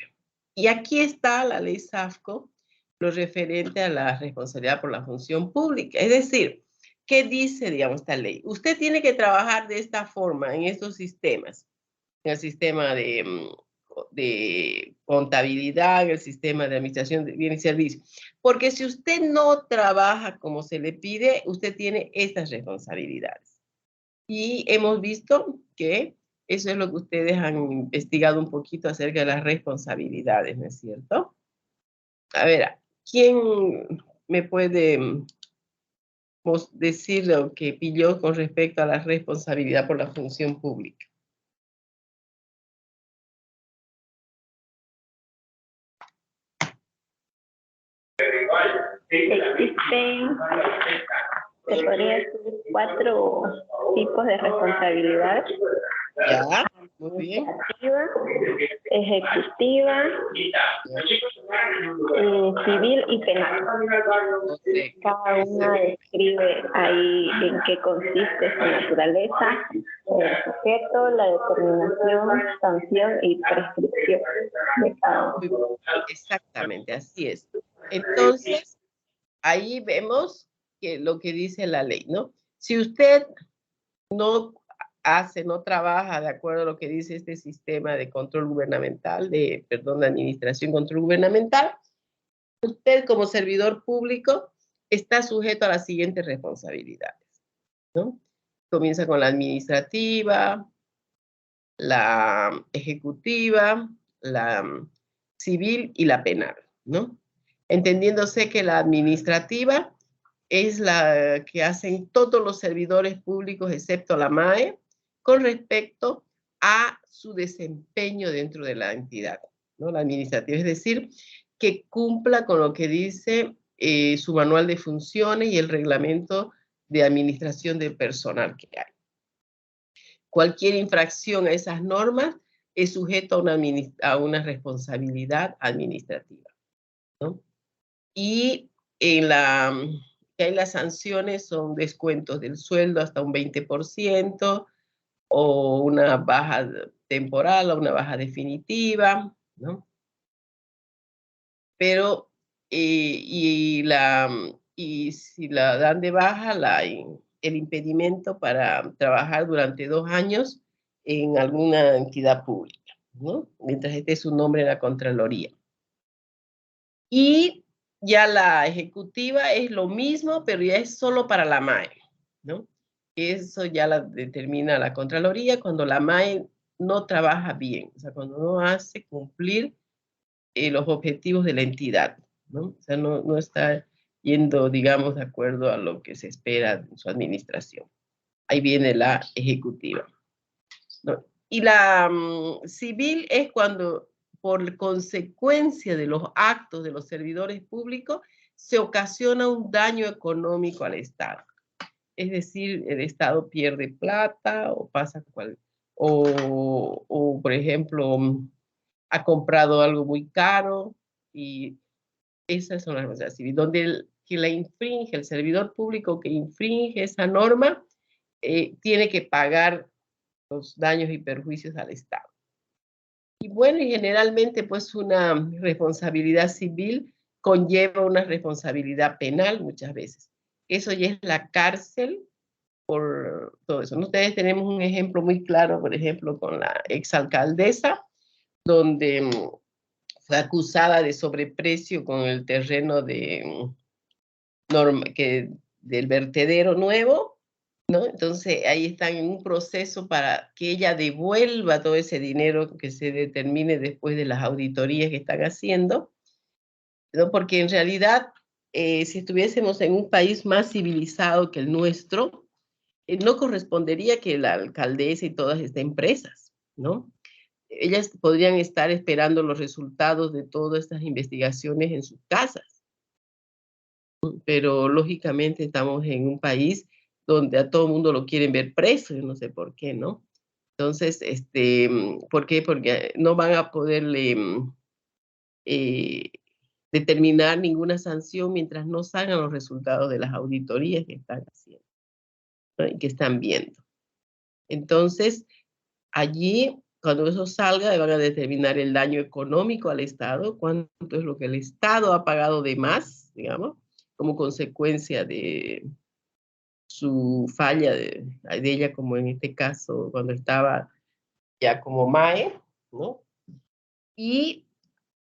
Speaker 2: Y aquí está la ley SAFCO, lo referente a la responsabilidad por la función pública. Es decir, ¿qué dice, digamos, esta ley? Usted tiene que trabajar de esta forma en estos sistemas. En el sistema de contabilidad, en el sistema de administración de bienes y servicios. Porque si usted no trabaja como se le pide, usted tiene estas responsabilidades. Y hemos visto que eso es lo que ustedes han investigado un poquito acerca de las responsabilidades, ¿no es cierto? A ver, ¿quién me puede decir lo que pilló con respecto a la responsabilidad por la función pública?
Speaker 1: Existen, se podría decir, 4 tipos de responsabilidad:
Speaker 2: Ya, muy bien.
Speaker 1: administrativa, ejecutiva, civil y penal.
Speaker 2: Correcto.
Speaker 1: Cada una describe ahí en qué consiste su naturaleza, el sujeto, la determinación, sanción y prescripción de cada uno.
Speaker 2: Exactamente, así es. Entonces, ahí vemos que lo que dice la ley, ¿no? Si usted no no trabaja de acuerdo a lo que dice este sistema de control gubernamental, de administración y control gubernamental, usted como servidor público está sujeto a las siguientes responsabilidades, ¿no? Comienza con la administrativa, la ejecutiva, la civil y la penal, ¿no? Entendiéndose que la administrativa es la que hacen todos los servidores públicos excepto la MAE con respecto a su desempeño dentro de la entidad, ¿no? La administrativa, es decir, que cumpla con lo que dice su manual de funciones y el reglamento de administración del personal que hay. Cualquier infracción a esas normas es sujeto a una responsabilidad administrativa, ¿no? Y en las sanciones son descuentos del sueldo hasta un 20%, o una baja temporal o una baja definitiva, ¿no? Pero, y si la dan de baja, el impedimento para trabajar durante 2 años en alguna entidad pública, ¿no? Mientras esté su nombre en la Contraloría. Y ya la ejecutiva es lo mismo, pero ya es solo para la MAE, ¿no? Eso ya la determina la Contraloría cuando la MAE no trabaja bien, o sea, cuando no hace cumplir los objetivos de la entidad, ¿no? O sea, no está yendo, digamos, de acuerdo a lo que se espera en su administración. Ahí viene la ejecutiva, ¿no? Y la civil es cuando, por consecuencia de los actos de los servidores públicos, se ocasiona un daño económico al Estado. Es decir, el Estado pierde plata o pasa o por ejemplo, ha comprado algo muy caro, y esas son las responsabilidades civiles, donde el servidor público que infringe esa norma, tiene que pagar los daños y perjuicios al Estado. Y bueno, y generalmente pues una responsabilidad civil conlleva una responsabilidad penal muchas veces. Eso ya es la cárcel por todo eso. Ustedes tenemos un ejemplo muy claro, por ejemplo, con la exalcaldesa, donde fue acusada de sobreprecio con el terreno del vertedero nuevo, ¿no? Entonces ahí están en un proceso para que ella devuelva todo ese dinero que se determine después de las auditorías que están haciendo, ¿no? Porque en realidad, si estuviésemos en un país más civilizado que el nuestro, no correspondería que la alcaldesa y todas estén presas, ¿no? ellas podrían estar esperando los resultados de todas estas investigaciones en sus casas. Pero lógicamente estamos en un país donde a todo el mundo lo quieren ver preso, yo no sé por qué, ¿no? Entonces, ¿por qué? Porque no van a poderle determinar ninguna sanción mientras no salgan los resultados de las auditorías que están haciendo, ¿no? Y que están viendo. Entonces, allí, cuando eso salga, van a determinar el daño económico al Estado, cuánto es lo que el Estado ha pagado de más, digamos, como consecuencia de su falla de ella, como en este caso, cuando estaba ya como MAE, ¿no? Y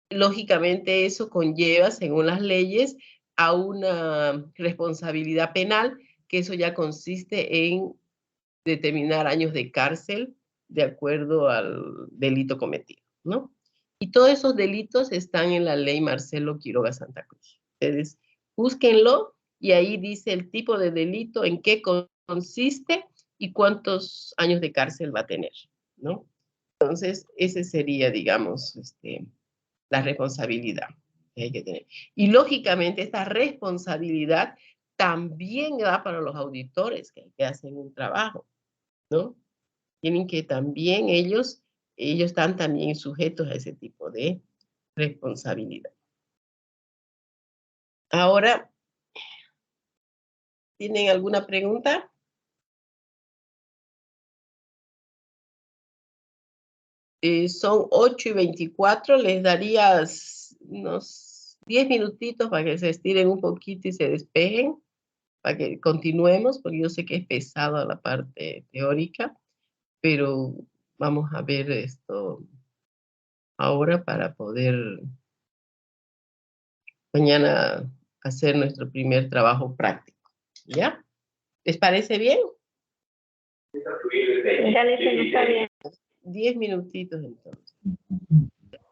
Speaker 2: lógicamente eso conlleva, según las leyes, a una responsabilidad penal, que eso ya consiste en determinar años de cárcel de acuerdo al delito cometido, ¿no? Y todos esos delitos están en la ley Marcelo Quiroga Santa Cruz. Ustedes búsquenlo y ahí dice el tipo de delito, en qué consiste y cuántos años de cárcel va a tener, ¿no? Entonces, ese sería, digamos, la responsabilidad que hay que tener. Y lógicamente esta responsabilidad también va para los auditores que hacen un trabajo, ¿no? Tienen que también ellos están también sujetos a ese tipo de responsabilidad. Ahora, ¿tienen alguna pregunta? Son 8:24, les daría unos 10 minutitos para que se estiren un poquito y se despejen, para que continuemos, porque yo sé que es pesada la parte teórica, pero vamos a ver esto ahora para poder mañana hacer nuestro primer trabajo práctico, ¿ya? ¿Les parece bien?
Speaker 1: Ya les está bien.
Speaker 2: 10 minutitos entonces.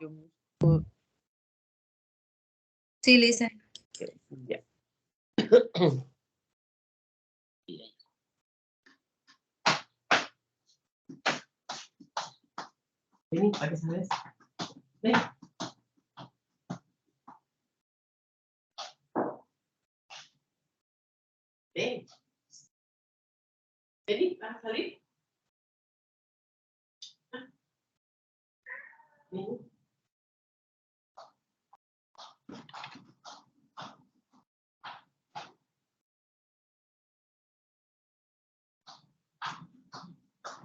Speaker 2: Yo busco,
Speaker 5: Sí, Lisa.
Speaker 2: ya. Vení, para que sabes. Ven. Ven. Vení, ¿vas a salir? Vení.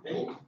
Speaker 2: Vení.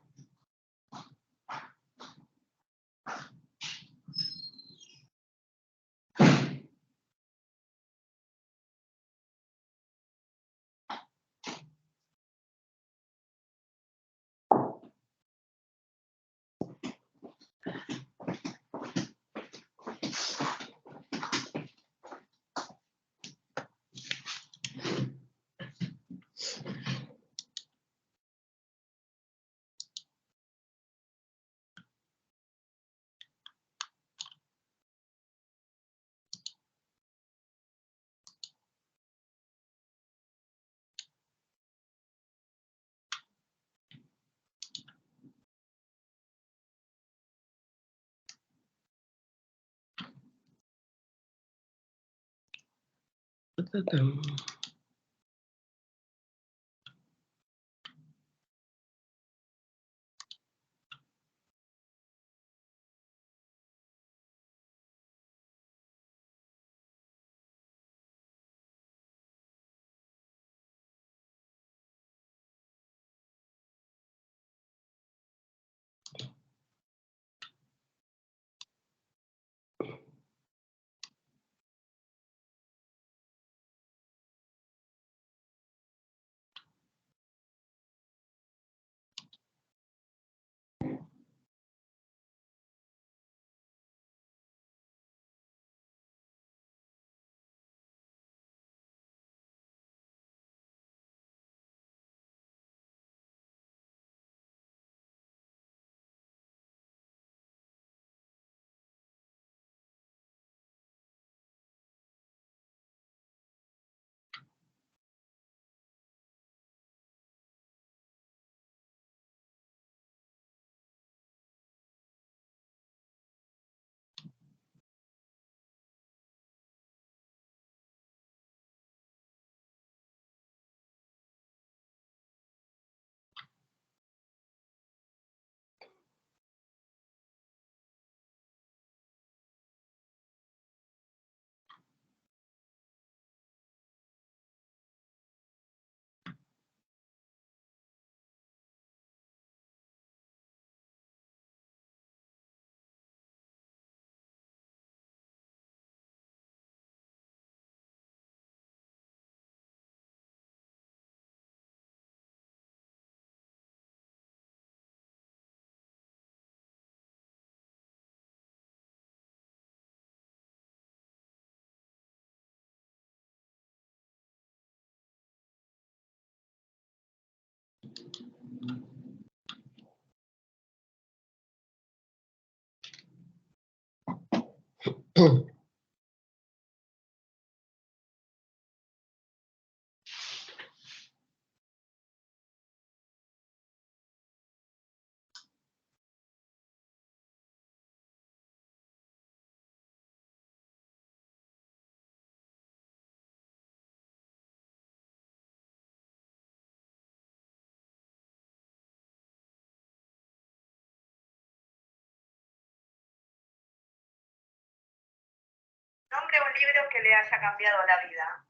Speaker 5: Nombre un libro que le haya cambiado la vida.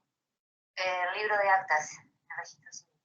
Speaker 6: El libro de actas, el registro civil.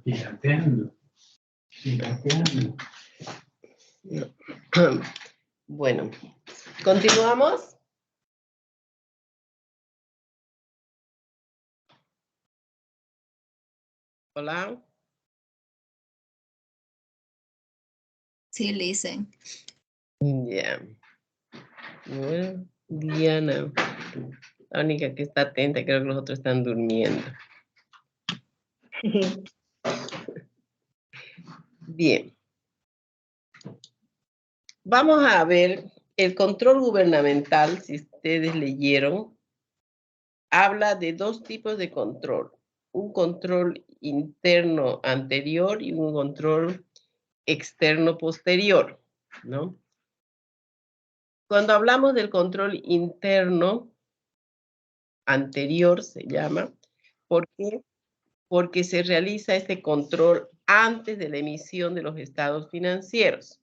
Speaker 7: Pirateando. Pirateando.
Speaker 2: Bueno, continuamos. Hola.
Speaker 8: Sí, listen.
Speaker 2: Ya. Bueno, Diana, la única que está atenta, creo que los otros están durmiendo. Bien. Vamos a ver el control gubernamental, si ustedes leyeron, habla de dos tipos de control. Un control interno anterior y un control externo posterior, ¿no? Cuando hablamos del control interno anterior, se llama, ¿por qué? Porque se realiza este control antes de la emisión de los estados financieros,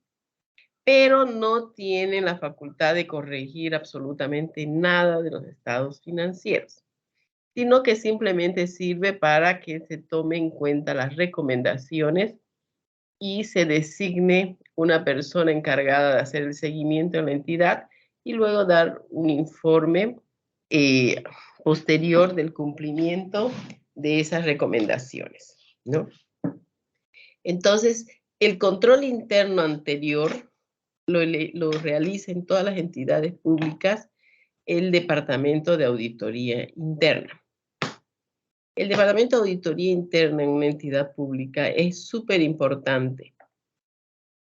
Speaker 2: pero no tienen la facultad de corregir absolutamente nada de los estados financieros, sino que simplemente sirve para que se tomen en cuenta las recomendaciones y se designe una persona encargada de hacer el seguimiento de la entidad y luego dar un informe posterior del cumplimiento de esas recomendaciones, ¿no? Entonces, el control interno anterior lo realiza en todas las entidades públicas el Departamento de Auditoría Interna. El Departamento de Auditoría Interna en una entidad pública es súper importante,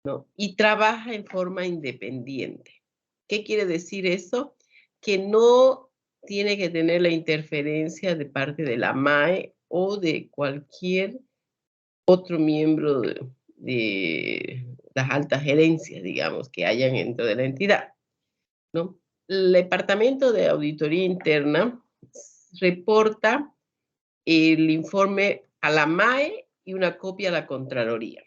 Speaker 2: ¿no? Y trabaja en forma independiente. ¿Qué quiere decir eso? Que no tiene que tener la interferencia de parte de la MAE o de cualquier otro miembro de las altas gerencias, digamos, que hayan dentro de la entidad, ¿no? El Departamento de Auditoría Interna reporta el informe a la MAE y una copia a la Contraloría,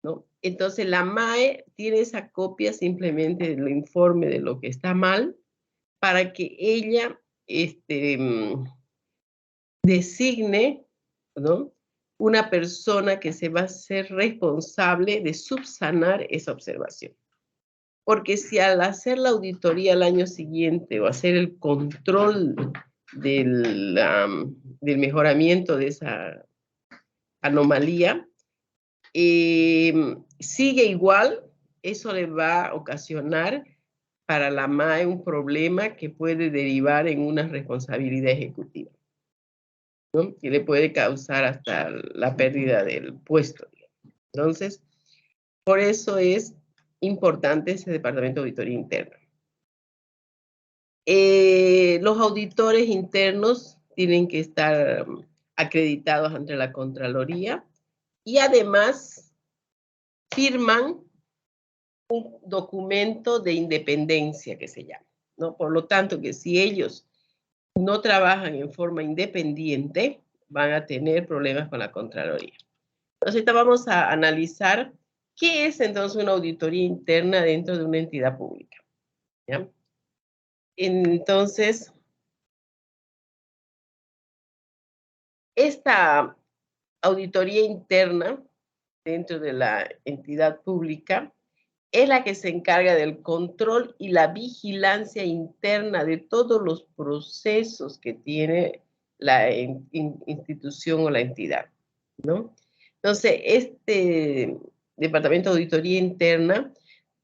Speaker 2: ¿no? Entonces, la MAE tiene esa copia simplemente del informe de lo que está mal para que ella designe, ¿no?, una persona que se va a ser responsable de subsanar esa observación. Porque si al hacer la auditoría al año siguiente o hacer el control del mejoramiento de esa anomalía, sigue igual, eso le va a ocasionar para la MAE un problema que puede derivar en una responsabilidad ejecutiva, ¿no? Que le puede causar hasta la pérdida del puesto. Entonces, por eso es importante ese Departamento de Auditoría Interna. Los auditores internos tienen que estar acreditados ante la Contraloría y además firman un documento de independencia que se llama, ¿no? Por lo tanto, que si ellos no trabajan en forma independiente, van a tener problemas con la Contraloría. Entonces, ahorita vamos a analizar qué es entonces una auditoría interna dentro de una entidad pública, ¿ya? Entonces, esta auditoría interna dentro de la entidad pública es la que se encarga del control y la vigilancia interna de todos los procesos que tiene la institución o la entidad, ¿no? Entonces, este Departamento de Auditoría Interna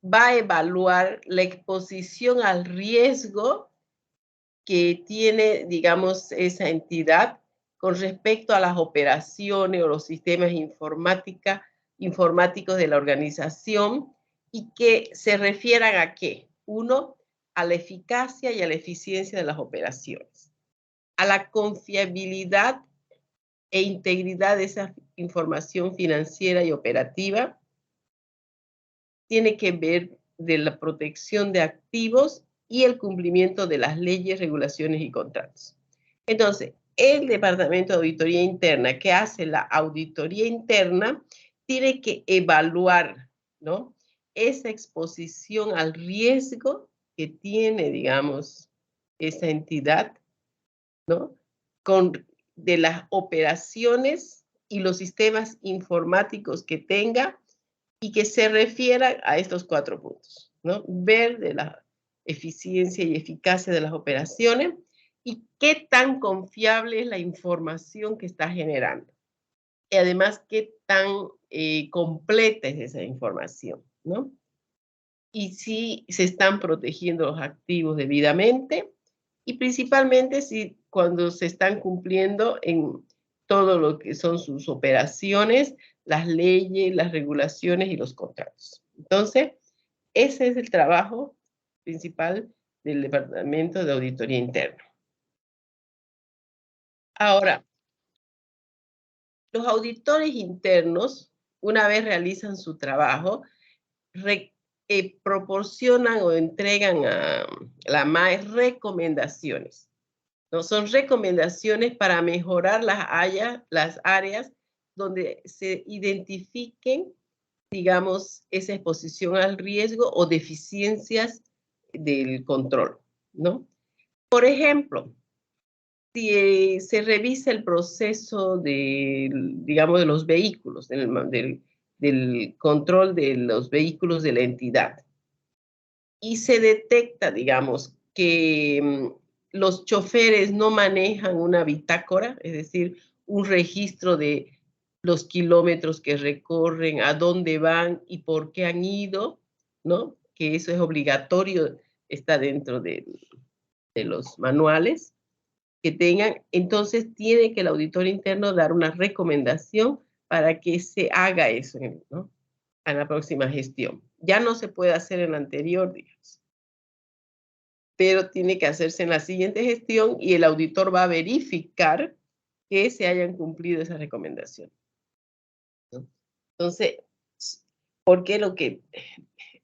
Speaker 2: va a evaluar la exposición al riesgo que tiene, digamos, esa entidad con respecto a las operaciones o los sistemas informáticos de la organización y que se refieran a ¿qué? Uno, a la eficacia y a la eficiencia de las operaciones, a la confiabilidad e integridad de esa información financiera y operativa, tiene que ver de la protección de activos y el cumplimiento de las leyes, regulaciones y contratos. Entonces, el Departamento de Auditoría Interna que hace la auditoría interna tiene que evaluar, ¿no?, esa exposición al riesgo que tiene, digamos, esa entidad, ¿no?, de las operaciones y los sistemas informáticos que tenga y que se refieran a estos 4 puntos, ¿no? Ver de la eficiencia y eficacia de las operaciones y qué tan confiable es la información que está generando. Y además, qué tan completa es esa información, ¿no? y si se están protegiendo los activos debidamente, y principalmente si cuando se están cumpliendo en todo lo que son sus operaciones, las leyes, las regulaciones y los contratos. Entonces, ese es el trabajo principal del Departamento de Auditoría Interna. Ahora, los auditores internos, una vez realizan su trabajo, proporcionan o entregan a la MAE recomendaciones. ¿No? Son recomendaciones para mejorar las áreas donde se identifiquen, digamos, esa exposición al riesgo o deficiencias del control, ¿no? Por ejemplo, si se revisa el proceso de, digamos, de los vehículos, del control de los vehículos de la entidad, y se detecta, digamos, que los choferes no manejan una bitácora, es decir, un registro de los kilómetros que recorren, a dónde van y por qué han ido, ¿no? Que eso es obligatorio, está dentro de los manuales que tengan. Entonces tiene que el auditor interno dar una recomendación para que se haga eso, ¿no? En la próxima gestión. Ya no se puede hacer en la anterior, digamos, pero tiene que hacerse en la siguiente gestión y el auditor va a verificar que se hayan cumplido esas recomendaciones, ¿no? Entonces, porque lo que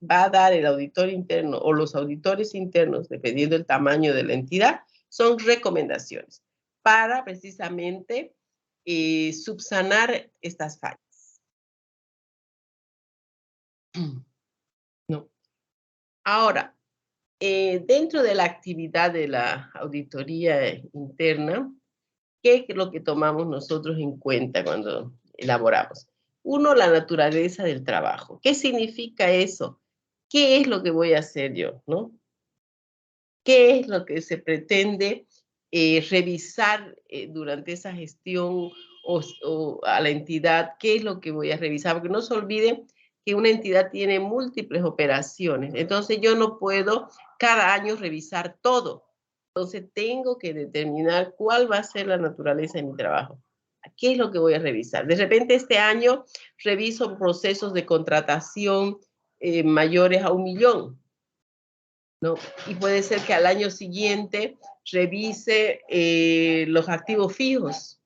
Speaker 2: va a dar el auditor interno o los auditores internos, dependiendo del tamaño de la entidad, son recomendaciones para precisamente subsanar estas fallas. No. Ahora, dentro de la actividad de la auditoría interna, ¿qué es lo que tomamos nosotros en cuenta cuando elaboramos? Uno, la naturaleza del trabajo. ¿Qué significa eso? ¿Qué es lo que voy a hacer yo, no? ¿Qué es lo que se pretende revisar durante esa gestión o a la entidad? ¿Qué es lo que voy a revisar? Porque no se olviden que una entidad tiene múltiples operaciones. Entonces yo no puedo cada año revisar todo. Entonces tengo que determinar cuál va a ser la naturaleza de mi trabajo. ¿Qué es lo que voy a revisar? De repente este año reviso procesos de contratación mayores a 1 millón. ¿No? Y puede ser que al año siguiente revise los activos fijos,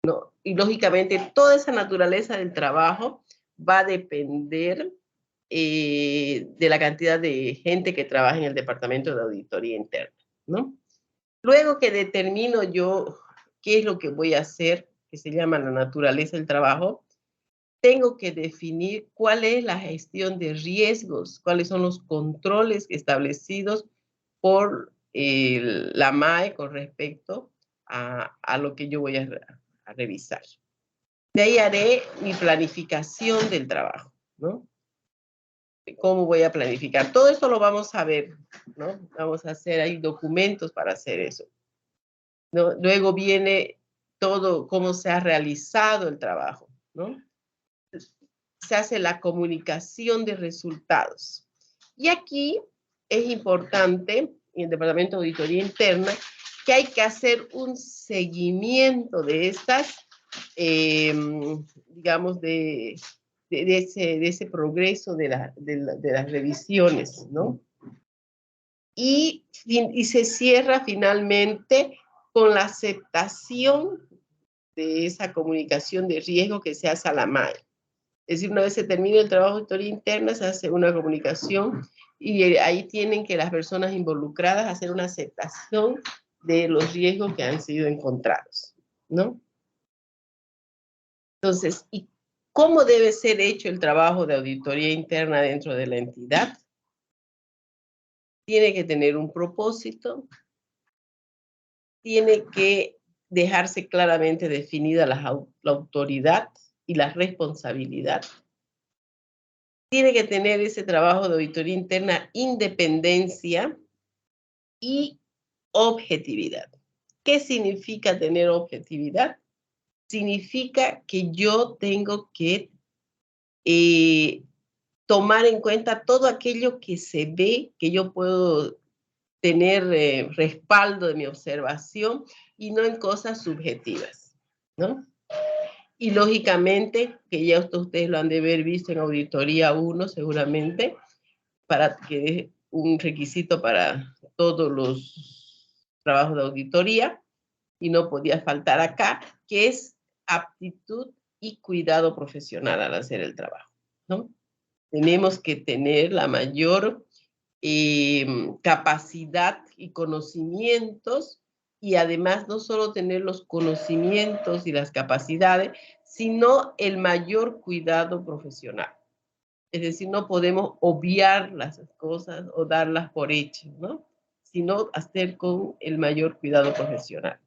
Speaker 2: ¿no? Y lógicamente toda esa naturaleza del trabajo va a depender de la cantidad de gente que trabaja en el Departamento de Auditoría Interna, ¿no? Luego que determino yo qué es lo que voy a hacer, que se llama la naturaleza del trabajo, tengo que definir cuál es la gestión de riesgos, cuáles son los controles establecidos por la MAE con respecto a lo que yo voy a revisar. De ahí haré mi planificación del trabajo, ¿no? ¿Cómo voy a planificar? Todo esto lo vamos a ver, ¿no? Vamos a hacer, hay documentos para hacer eso, ¿no? Luego viene todo, cómo se ha realizado el trabajo, ¿no? Se hace la comunicación de resultados. Y aquí es importante, en el Departamento de Auditoría Interna, que hay que hacer un seguimiento de estas, digamos, de ese progreso de las revisiones, ¿no? Y se cierra finalmente con la aceptación de esa comunicación de riesgo que se hace a la MAE. Es decir, una vez se termina el trabajo de auditoría interna, se hace una comunicación y ahí tienen que las personas involucradas hacer una aceptación de los riesgos que han sido encontrados, ¿no? Entonces, ¿y cómo debe ser hecho el trabajo de auditoría interna dentro de la entidad? Tiene que tener un propósito, tiene que dejarse claramente definida la autoridad y la responsabilidad. Tiene que tener ese trabajo de auditoría interna independencia y objetividad. ¿Qué significa tener objetividad? Significa que yo tengo que tomar en cuenta todo aquello que se ve, que yo puedo tener respaldo de mi observación y no en cosas subjetivas, ¿no? Y lógicamente, que ya ustedes lo han de haber visto en auditoría 1 seguramente, para que es un requisito para todos los trabajos de auditoría, y no podía faltar acá, que es aptitud y cuidado profesional al hacer el trabajo, ¿no? Tenemos que tener la mayor capacidad y conocimientos, y además no solo tener los conocimientos y las capacidades, sino el mayor cuidado profesional. Es decir, no podemos obviar las cosas o darlas por hechas, ¿no? Sino hacer con el mayor cuidado profesional.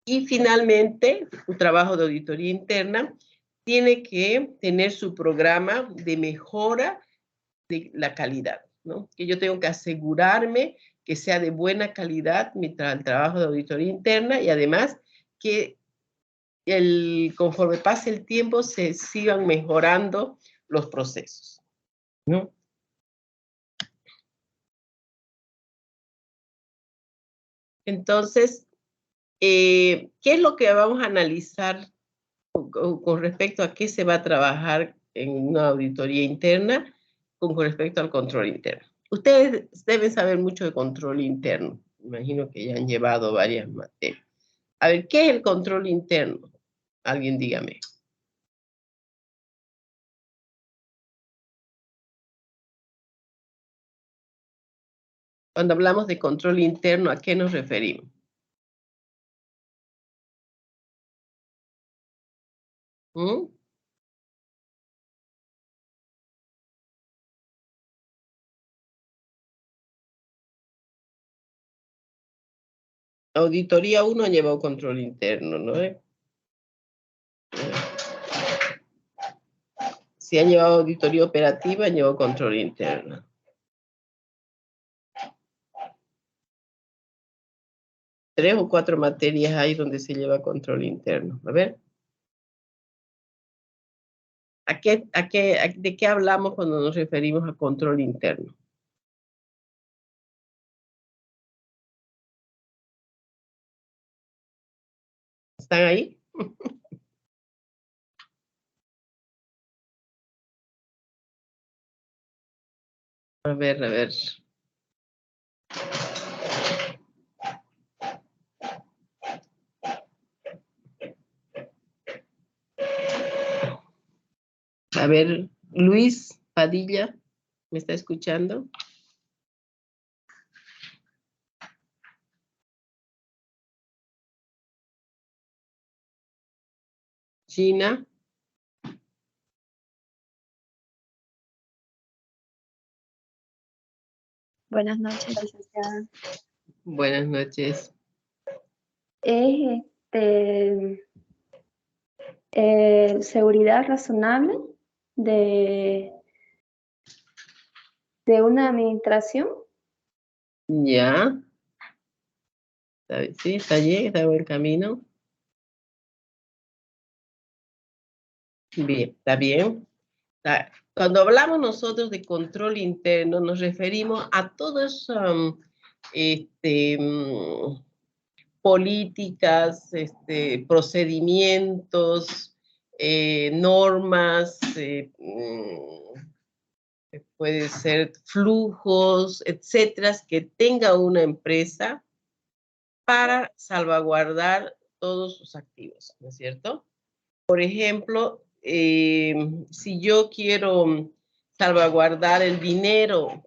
Speaker 2: Y finalmente, un trabajo de auditoría interna tiene que tener su programa de mejora de la calidad, ¿no? Que yo tengo que asegurarme que sea de buena calidad el trabajo de auditoría interna, y además que conforme pase el tiempo se sigan mejorando los procesos, ¿no? Entonces, ¿qué es lo que vamos a analizar con respecto a qué se va a trabajar en una auditoría interna con respecto al control interno? Ustedes deben saber mucho de control interno. Imagino que ya han llevado varias materias. A ver, ¿qué es el control interno? Alguien dígame. Cuando hablamos de control interno, ¿a qué nos referimos? ¿Mm? Auditoría 1 ha llevado control interno, ¿no? Si han llevado auditoría operativa, han llevado control interno. Tres o cuatro materias hay donde se lleva control interno. A ver. ¿De qué hablamos cuando nos referimos a control interno? ¿Están ahí? A ver, a ver. A ver, Luis Padilla, ¿me está escuchando? Gina.
Speaker 1: Buenas noches, licenciada.
Speaker 2: Buenas noches.
Speaker 1: Es seguridad razonable de una administración.
Speaker 2: Ya. Sí, está bien, está en buen camino. Bien, está bien. Cuando hablamos nosotros de control interno, nos referimos a todas políticas, procedimientos, normas, puede ser flujos, etcétera, que tenga una empresa para salvaguardar todos sus activos, ¿no es cierto? Por ejemplo, si yo quiero salvaguardar el dinero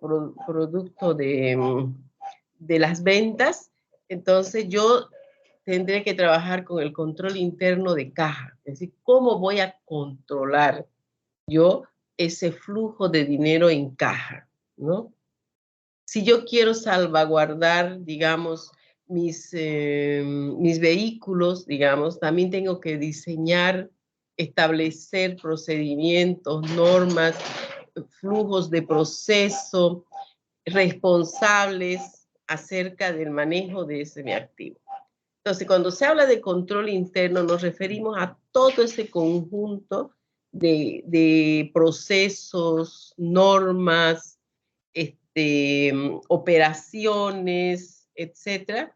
Speaker 2: producto de las ventas, entonces yo tendré que trabajar con el control interno de caja. Es decir, ¿cómo voy a controlar yo ese flujo de dinero en caja, ¿no? Si yo quiero salvaguardar, digamos, mis vehículos, digamos, también tengo que diseñar, establecer procedimientos, normas, flujos de proceso responsables acerca del manejo de ese mi activo. Entonces, cuando se habla de control interno, nos referimos a todo ese conjunto de procesos, normas, operaciones, etcétera,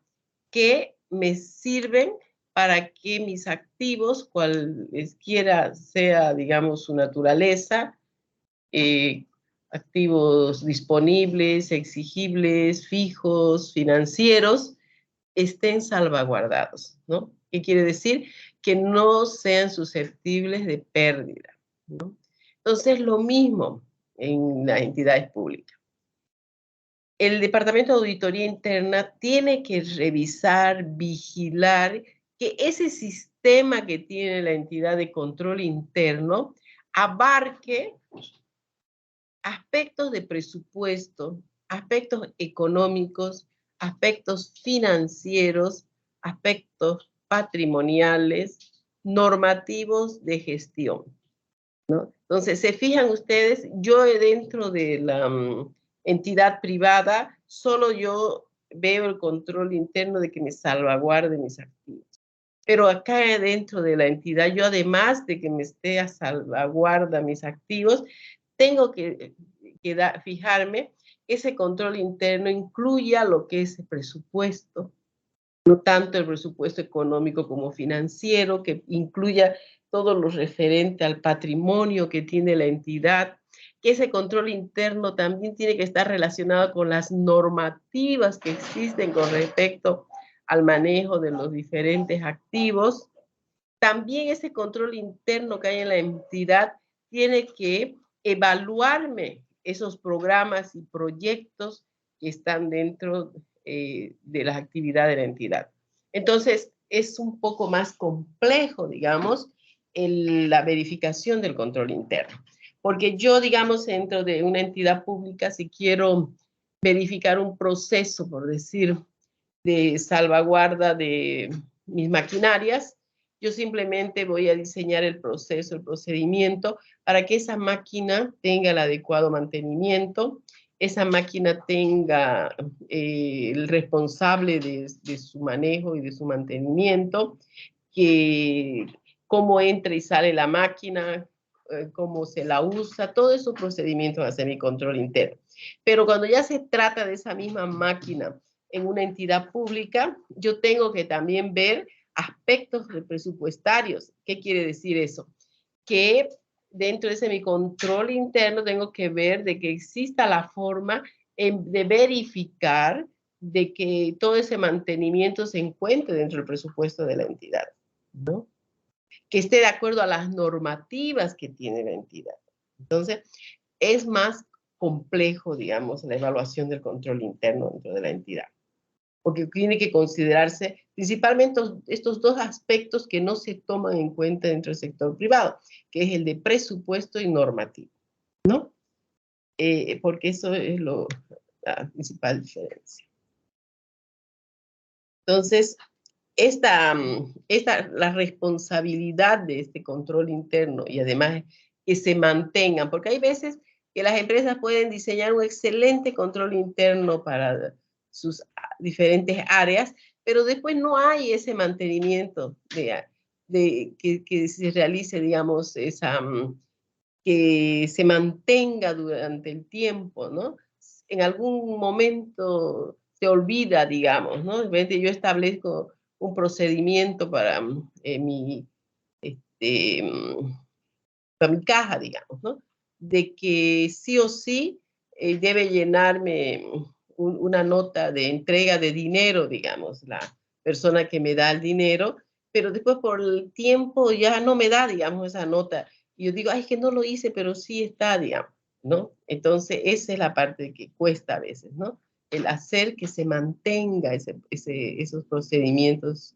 Speaker 2: que me sirven para que mis activos, cualesquiera sea, digamos, su naturaleza, activos disponibles, exigibles, fijos, financieros, estén salvaguardados, ¿no? ¿Qué quiere decir? Que no sean susceptibles de pérdida, ¿no? Entonces, lo mismo en las entidades públicas. El Departamento de Auditoría Interna tiene que revisar, vigilar que ese sistema que tiene la entidad de control interno abarque aspectos de presupuesto, aspectos económicos, aspectos financieros, aspectos patrimoniales, normativos de gestión, ¿no? Entonces, se fijan ustedes, yo dentro de la entidad privada, solo yo veo el control interno de que me salvaguarde mis activos. Pero acá dentro de la entidad, yo además de que me esté a salvaguarda mis activos, tengo que fijarme que ese control interno incluya lo que es el presupuesto, no tanto el presupuesto económico como financiero, que incluya todo lo referente al patrimonio que tiene la entidad, que ese control interno también tiene que estar relacionado con las normativas que existen con respecto al manejo de los diferentes activos. También ese control interno que hay en la entidad tiene que evaluarme esos programas y proyectos que están dentro de las actividades de la entidad. Entonces, es un poco más complejo, digamos, la verificación del control interno. Porque yo, digamos, dentro de una entidad pública, si quiero verificar un proceso, por decir, de salvaguarda de mis maquinarias, yo simplemente voy a diseñar el proceso, el procedimiento, para que esa máquina tenga el adecuado mantenimiento, esa máquina tenga el responsable de su manejo y de su mantenimiento, que cómo entra y sale la máquina, cómo se la usa, todo esos procedimientos va a ser mi control interno. Pero cuando ya se trata de esa misma máquina en una entidad pública, yo tengo que también ver aspectos presupuestarios. ¿Qué quiere decir eso? Que dentro de ese mi control interno tengo que ver de que exista la forma de verificar de que todo ese mantenimiento se encuentre dentro del presupuesto de la entidad, ¿no? Que esté de acuerdo a las normativas que tiene la entidad. Entonces, es más complejo, digamos, la evaluación del control interno dentro de la entidad, porque tiene que considerarse principalmente estos dos aspectos que no se toman en cuenta dentro del sector privado, que es el de presupuesto y normativo, ¿no? Porque eso es la principal diferencia. Entonces, la responsabilidad de este control interno y además que se mantengan, porque hay veces que las empresas pueden diseñar un excelente control interno para sus diferentes áreas, pero después no hay ese mantenimiento que se realice, digamos, que se mantenga durante el tiempo, ¿no? En algún momento se olvida, digamos, ¿no? De repente yo establezco un procedimiento para para mi caja, digamos, ¿no? De que sí o sí debe llenarme una nota de entrega de dinero, digamos, la persona que me da el dinero, pero después por el tiempo ya no me da, digamos, esa nota. Y yo digo, ay, es que no lo hice, pero sí está, digamos, ¿no? Entonces, esa es la parte que cuesta a veces, ¿no? El hacer que se mantenga esos procedimientos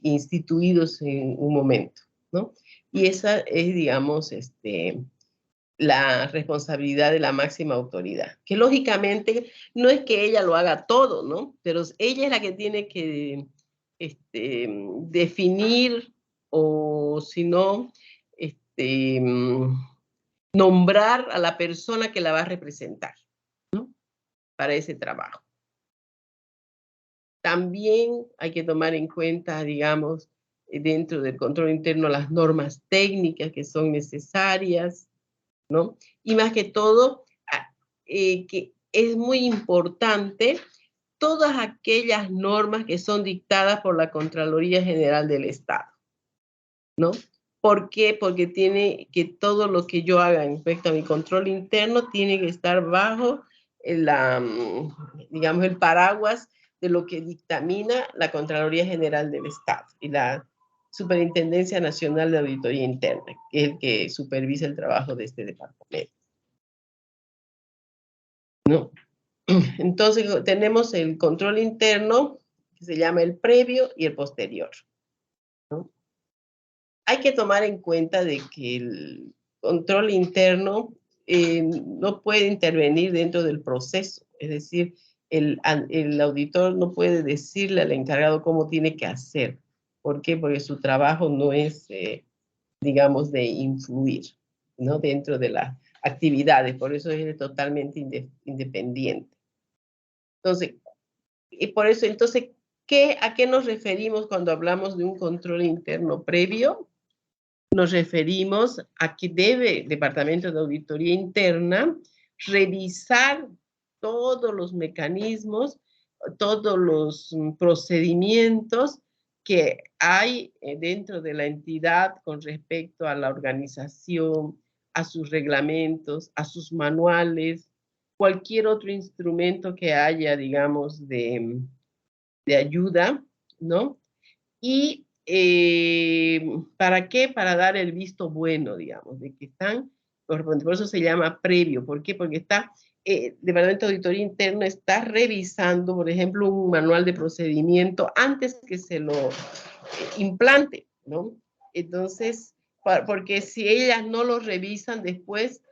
Speaker 2: instituidos en un momento, ¿no? Y esa es, digamos, la responsabilidad de la máxima autoridad, que lógicamente no es que ella lo haga todo, ¿no? Pero ella es la que tiene que definir o, si no, nombrar a la persona que la va a representar, ¿no? Para ese trabajo. También hay que tomar en cuenta, digamos, dentro del control interno las normas técnicas que son necesarias, ¿no? Y más que todo, que es muy importante todas aquellas normas que son dictadas por la Contraloría General del Estado, ¿no? ¿Por qué? Porque tiene que todo lo que yo haga respecto a mi control interno tiene que estar bajo digamos, el paraguas de lo que dictamina la Contraloría General del Estado y la Superintendencia Nacional de Auditoría Interna, que es el que supervisa el trabajo de este departamento, ¿no? Entonces tenemos el control interno, que se llama el previo y el posterior, ¿no? Hay que tomar en cuenta de que el control interno no puede intervenir dentro del proceso, es decir, el auditor no puede decirle al encargado cómo tiene que hacer. ¿Por qué? Porque su trabajo no es, digamos, de influir, ¿no? Dentro de las actividades, por eso es totalmente independiente. Entonces, y por eso, entonces, ¿a qué nos referimos cuando hablamos de un control interno previo? Nos referimos a que debe el Departamento de Auditoría Interna revisar todos los mecanismos, todos los procedimientos que hay dentro de la entidad con respecto a la organización, a sus reglamentos, a sus manuales, cualquier otro instrumento que haya, digamos, de ayuda, ¿no? Y ¿para qué? Para dar el visto bueno, digamos, de que están, por eso se llama previo. ¿Por qué? Porque está, el Departamento de Auditoría Interna está revisando, por ejemplo, un manual de procedimiento antes que se lo implante, ¿no? Entonces, porque si ellas no lo revisan después,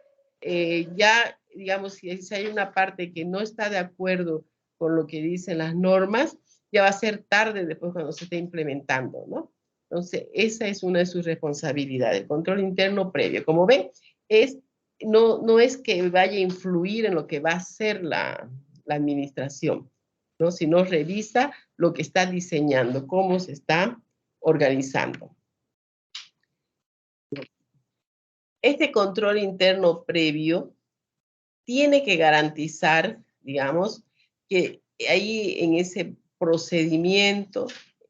Speaker 2: ya, digamos, si hay una parte que no está de acuerdo con lo que dicen las normas, ya va a ser tarde después cuando se esté implementando, ¿no? Entonces, esa es una de sus responsabilidades, el control interno previo. Como ven, no es que vaya a influir en lo que va a hacer la administración, ¿no? Sino revisa lo que está diseñando, cómo se está organizando. Este control interno previo tiene que garantizar, digamos, que ahí en ese procedimiento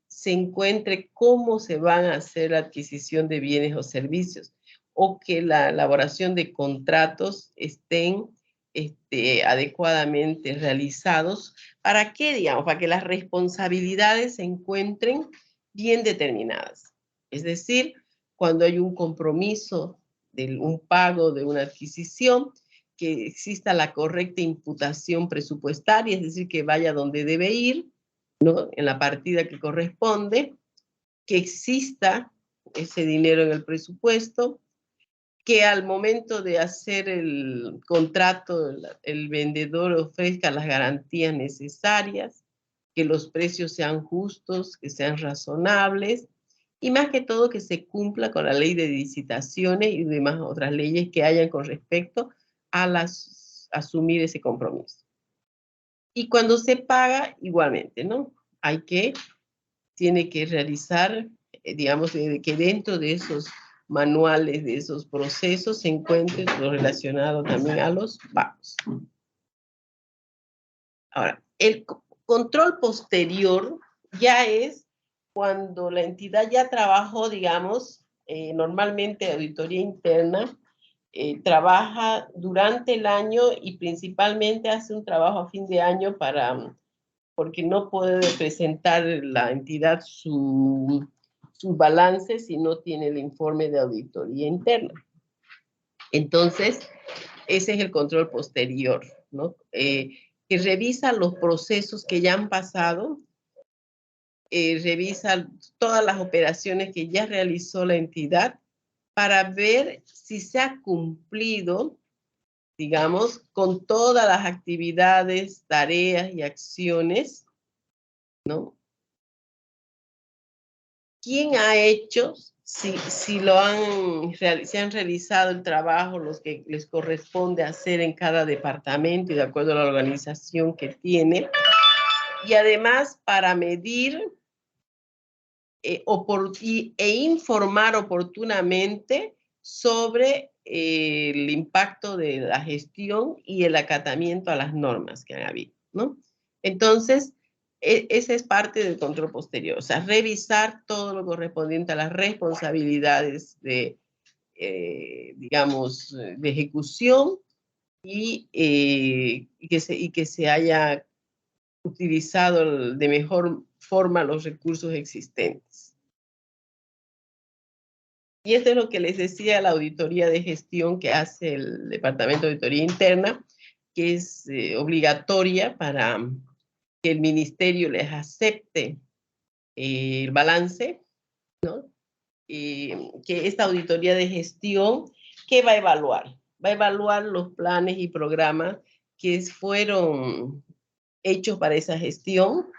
Speaker 2: se encuentre cómo se van a hacer la adquisición de bienes o servicios, o que la elaboración de contratos estén adecuadamente realizados. ¿Para qué, digamos? Para que las responsabilidades se encuentren bien determinadas. Es decir, cuando hay un compromiso de un pago de una adquisición, que exista la correcta imputación presupuestaria, es decir, que vaya donde debe ir, ¿no? En la partida que corresponde, que exista ese dinero en el presupuesto, que al momento de hacer el contrato el vendedor ofrezca las garantías necesarias, que los precios sean justos, que sean razonables, y más que todo que se cumpla con la ley de licitaciones y demás otras leyes que hayan con respecto a asumir ese compromiso. Y cuando se paga, igualmente, ¿no? Tiene que realizar, digamos, que dentro de esos manuales, de esos procesos, se encuentre lo relacionado también a los pagos. Ahora, el control posterior ya es cuando la entidad ya trabajó, digamos, normalmente auditoría interna, trabaja durante el año y principalmente hace un trabajo a fin de año porque no puede presentar la entidad su balance si no tiene el informe de auditoría interna. Entonces, ese es el control posterior, ¿no? Que revisa los procesos que ya han pasado, revisa todas las operaciones que ya realizó la entidad para ver si se ha cumplido, digamos, con todas las actividades, tareas y acciones, ¿no? ¿Quién ha hecho, si se han realizado el trabajo, los que les corresponde hacer en cada departamento y de acuerdo a la organización que tiene? Y además para medir e informar oportunamente sobre el impacto de la gestión y el acatamiento a las normas que han habido, ¿no? Entonces, esa es parte del control posterior, o sea, revisar todo lo correspondiente a las responsabilidades de, digamos, de ejecución y que se haya utilizado de mejor forma los recursos existentes. Y esto es lo que les decía, la auditoría de gestión que hace el Departamento de Auditoría Interna, que es obligatoria para que el ministerio les acepte el balance, ¿no? Que esta auditoría de gestión, ¿qué va a evaluar? Va a evaluar los planes y programas que fueron hechos para esa gestión,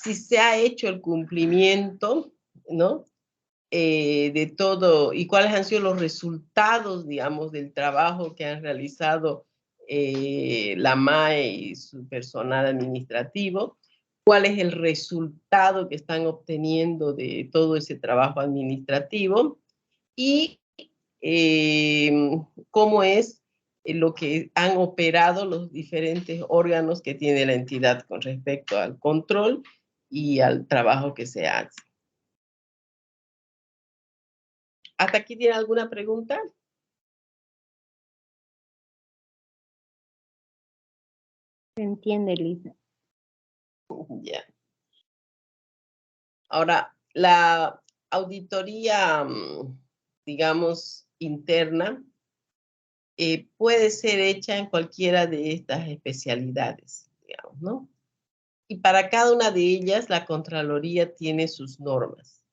Speaker 2: si se ha hecho el cumplimiento, ¿no? De todo y cuáles han sido los resultados, digamos, del trabajo que han realizado la MAE y su personal administrativo, cuál es el resultado que están obteniendo de todo ese trabajo administrativo y cómo es lo que han operado los diferentes órganos que tiene la entidad con respecto al control y al trabajo que se hace. ¿Hasta aquí tiene alguna pregunta?
Speaker 1: Se entiende, Lisa.
Speaker 2: Ya. Ahora, la auditoría, digamos, interna, puede ser hecha en cualquiera de estas especialidades, digamos, ¿no? Y para cada una de ellas, la Contraloría tiene sus normas,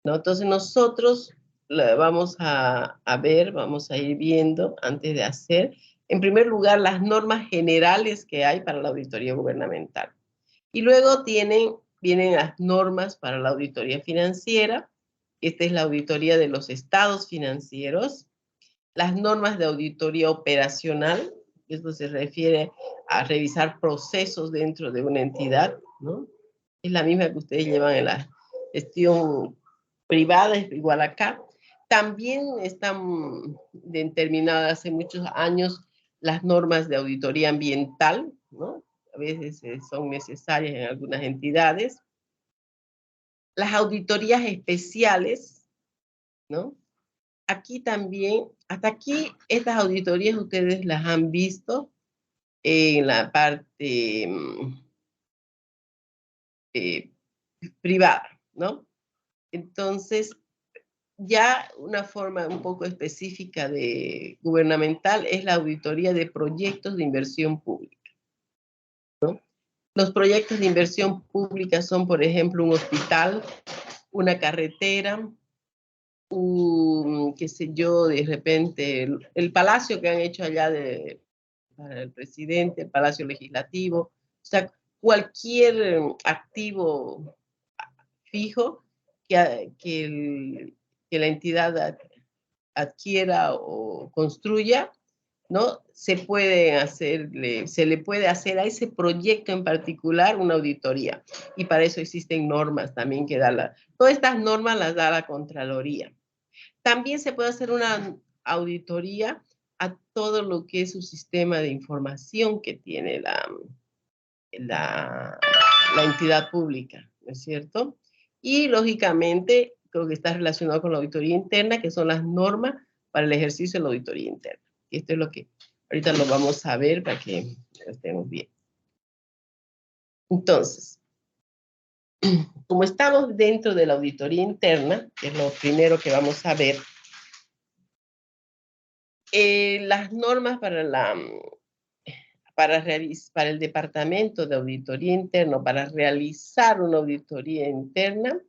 Speaker 2: ¿no? Entonces, nosotros vamos a ver, vamos a ir viendo antes de hacer, en primer lugar, las normas generales que hay para la auditoría gubernamental. Y luego vienen las normas para la auditoría financiera. Esta es la auditoría de los estados financieros. Las normas de auditoría operacional, esto se refiere a revisar procesos dentro de una entidad, ¿no? Es la misma que ustedes llevan en la gestión privada, es igual acá. También están determinadas hace muchos años las normas de auditoría ambiental, ¿no? A veces son necesarias en algunas entidades. Las auditorías especiales, ¿no? Aquí también, hasta aquí, estas auditorías ustedes las han visto en la parte privada, ¿no? Entonces, ya una forma un poco específica de gubernamental es la auditoría de proyectos de inversión pública, ¿no? Los proyectos de inversión pública son, por ejemplo, un hospital, una carretera, qué sé yo, de repente, el palacio que han hecho allá para el presidente, el palacio legislativo, o sea, cualquier activo fijo que la entidad adquiera o construya, ¿no? Se le puede hacer a ese proyecto en particular una auditoría. Y para eso existen normas también que todas estas normas las da la Contraloría. También se puede hacer una auditoría a todo lo que es su sistema de información que tiene la entidad pública, ¿no es cierto? Y lógicamente, creo que está relacionado con la auditoría interna, que son las normas para el ejercicio de la auditoría interna. Y esto es lo que ahorita lo vamos a ver para que lo estemos bien. Entonces, como estamos dentro de la auditoría interna, que es lo primero que vamos a ver, las normas para el Departamento de Auditoría Interna, para realizar una auditoría interna,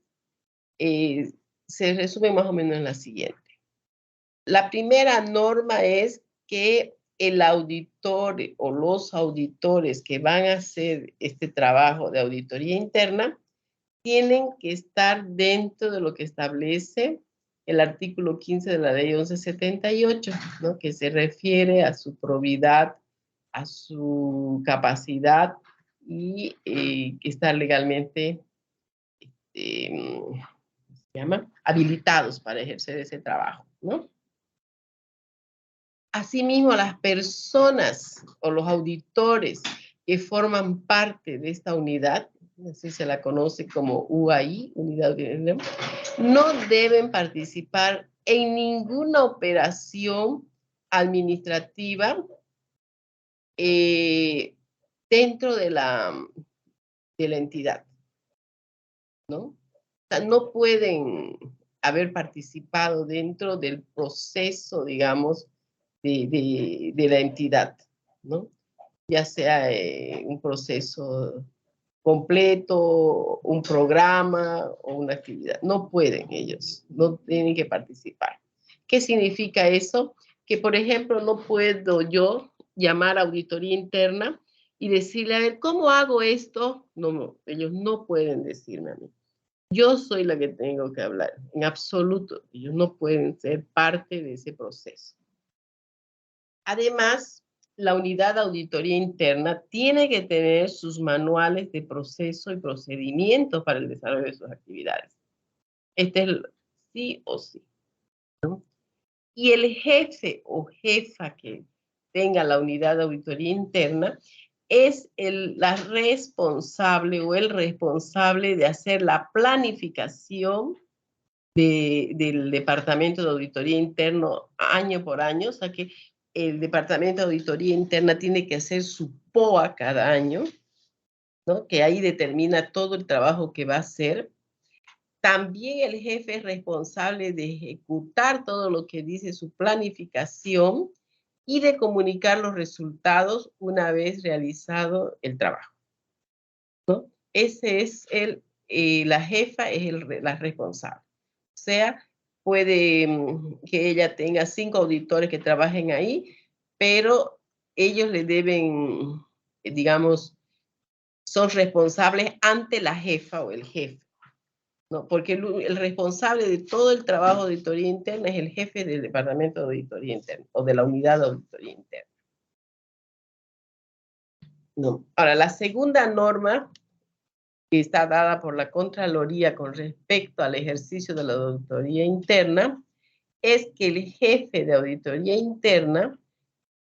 Speaker 2: se resume más o menos en la siguiente. La primera norma es que el auditor o los auditores que van a hacer este trabajo de auditoría interna tienen que estar dentro de lo que establece el artículo 15 de la ley 1178, ¿no? Que se refiere a su probidad, a su capacidad y que está legalmente llama, habilitados para ejercer ese trabajo, ¿no? Asimismo, las personas o los auditores que forman parte de esta unidad, así se la conoce como UAI, unidad de, no deben participar en ninguna operación administrativa dentro de la entidad, ¿no? O sea, no pueden haber participado dentro del proceso, digamos, de la entidad, ¿no? Ya sea un proceso completo, un programa o una actividad. No pueden ellos, no tienen que participar. ¿Qué significa eso? Que, por ejemplo, no puedo yo llamar a auditoría interna y decirle, a ver, ¿cómo hago esto? No, ellos no pueden decirme a mí. Yo soy la que tengo que hablar, en absoluto. Ellos no pueden ser parte de ese proceso. Además, la unidad de auditoría interna tiene que tener sus manuales de proceso y procedimientos para el desarrollo de sus actividades. Este es el sí o sí, ¿no? Y el jefe o jefa que tenga la unidad de auditoría interna es la responsable o el responsable de hacer la planificación del Departamento de Auditoría Interno año por año, o sea que el Departamento de Auditoría Interna tiene que hacer su POA cada año, ¿no? Que ahí determina todo el trabajo que va a hacer. También el jefe es responsable de ejecutar todo lo que dice su planificación y de comunicar los resultados una vez realizado el trabajo, ¿no? Ese es la jefa es la responsable. O sea, puede que ella tenga 5 auditores que trabajen ahí, pero ellos le deben, digamos, son responsables ante la jefa o el jefe, ¿no? Porque el responsable de todo el trabajo de auditoría interna es el jefe del departamento de auditoría interna o de la unidad de auditoría interna. No. Ahora, la segunda norma que está dada por la Contraloría con respecto al ejercicio de la auditoría interna es que el jefe de auditoría interna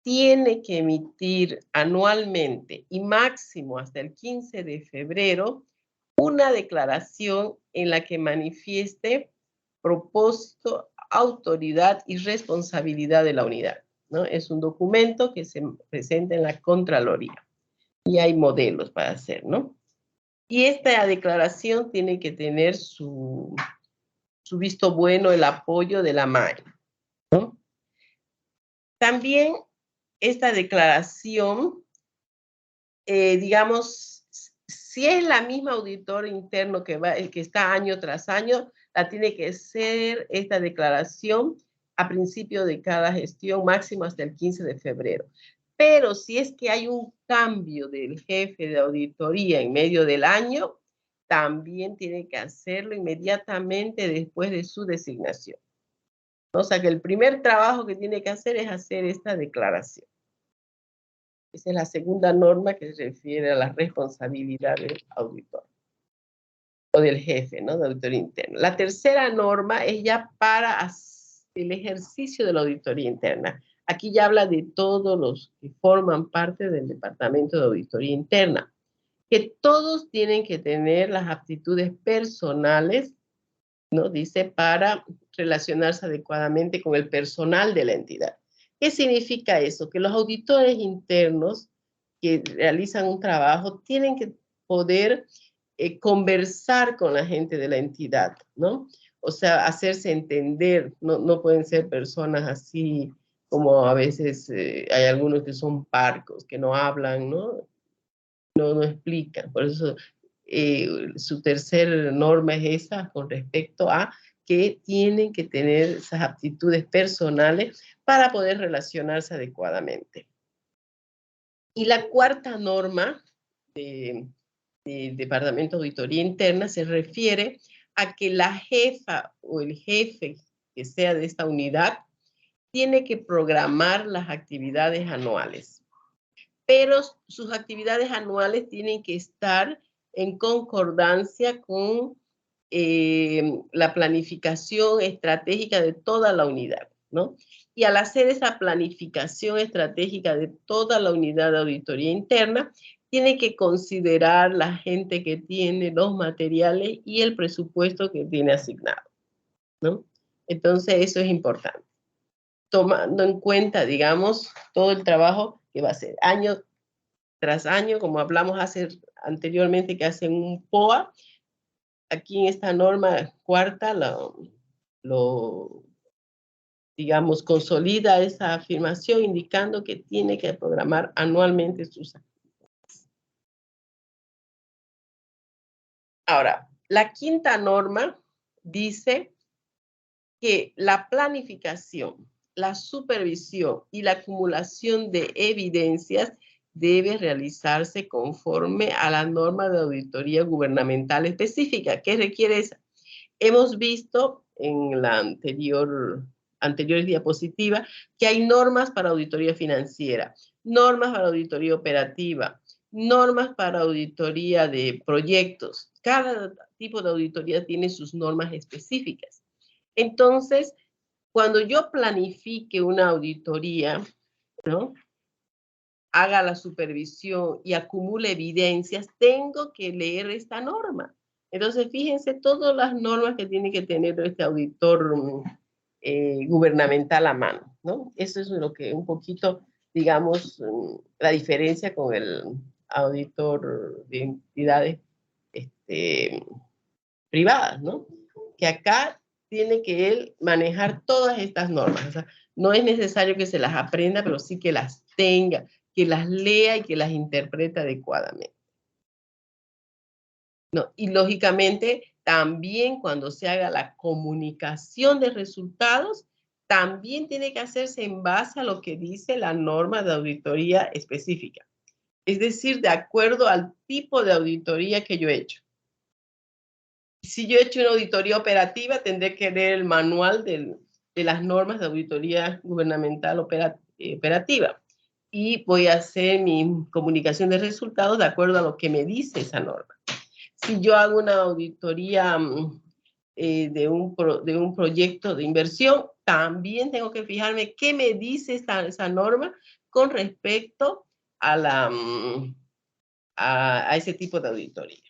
Speaker 2: tiene que emitir anualmente y máximo hasta el 15 de febrero una declaración en la que manifieste propósito, autoridad y responsabilidad de la unidad, ¿no? Es un documento que se presenta en la Contraloría y hay modelos para hacer, ¿no? Y esta declaración tiene que tener su visto bueno, el apoyo de la MAE, ¿no? También esta declaración, digamos, si es la misma auditor interno que está año tras año, la tiene que hacer esta declaración a principio de cada gestión, máximo hasta el 15 de febrero. Pero si es que hay un cambio del jefe de auditoría en medio del año, también tiene que hacerlo inmediatamente después de su designación. O sea que el primer trabajo que tiene que hacer es hacer esta declaración. Esa es la segunda norma que se refiere a la responsabilidad del auditor o del jefe, ¿no? De auditoría interna. La tercera norma es ya para el ejercicio de la auditoría interna. Aquí ya habla de todos los que forman parte del Departamento de Auditoría Interna, que todos tienen que tener las aptitudes personales, ¿no? Dice, para relacionarse adecuadamente con el personal de la entidad. ¿Qué significa eso? Que los auditores internos que realizan un trabajo tienen que poder conversar con la gente de la entidad, ¿no? O sea, hacerse entender, no pueden ser personas así como a veces hay algunos que son parcos, que no hablan, ¿no? No explican. Por eso su tercera norma es esa con respecto a que tienen que tener esas aptitudes personales para poder relacionarse adecuadamente. Y la cuarta norma del Departamento de Auditoría Interna se refiere a que la jefa o el jefe que sea de esta unidad tiene que programar las actividades anuales. Pero sus actividades anuales tienen que estar en concordancia con la planificación estratégica de toda la unidad, ¿no? Y al hacer esa planificación estratégica de toda la unidad de auditoría interna, tiene que considerar la gente que tiene, los materiales y el presupuesto que tiene asignado, ¿no? Entonces, eso es importante. Tomando en cuenta, digamos, todo el trabajo que va a hacer año tras año, como hablamos anteriormente, que hacen un POA. Aquí en esta norma cuarta, digamos, consolida esa afirmación indicando que tiene que programar anualmente sus actividades. Ahora, la quinta norma dice que la planificación, la supervisión y la acumulación de evidencias debe realizarse conforme a la norma de auditoría gubernamental específica. ¿Qué requiere esa? Hemos visto en la anterior diapositiva que hay normas para auditoría financiera, normas para auditoría operativa, normas para auditoría de proyectos. Cada tipo de auditoría tiene sus normas específicas. Entonces, cuando yo planifique una auditoría, ¿no?, haga la supervisión y acumule evidencias, tengo que leer esta norma. Entonces, fíjense todas las normas que tiene que tener este auditor gubernamental a mano, ¿no? Eso es lo que un poquito, digamos, la diferencia con el auditor de entidades privadas, ¿no? Que acá tiene que él manejar todas estas normas. O sea, no es necesario que se las aprenda, pero sí que las tenga, que las lea y que las interprete adecuadamente. No, y lógicamente también cuando se haga la comunicación de resultados, también tiene que hacerse en base a lo que dice la norma de auditoría específica. Es decir, de acuerdo al tipo de auditoría que yo he hecho. Si yo he hecho una auditoría operativa, tendré que leer el manual de las normas de auditoría gubernamental operativa. Y voy a hacer mi comunicación de resultados de acuerdo a lo que me dice esa norma. Si yo hago una auditoría de un proyecto de inversión, también tengo que fijarme qué me dice esa norma con respecto a ese tipo de auditoría,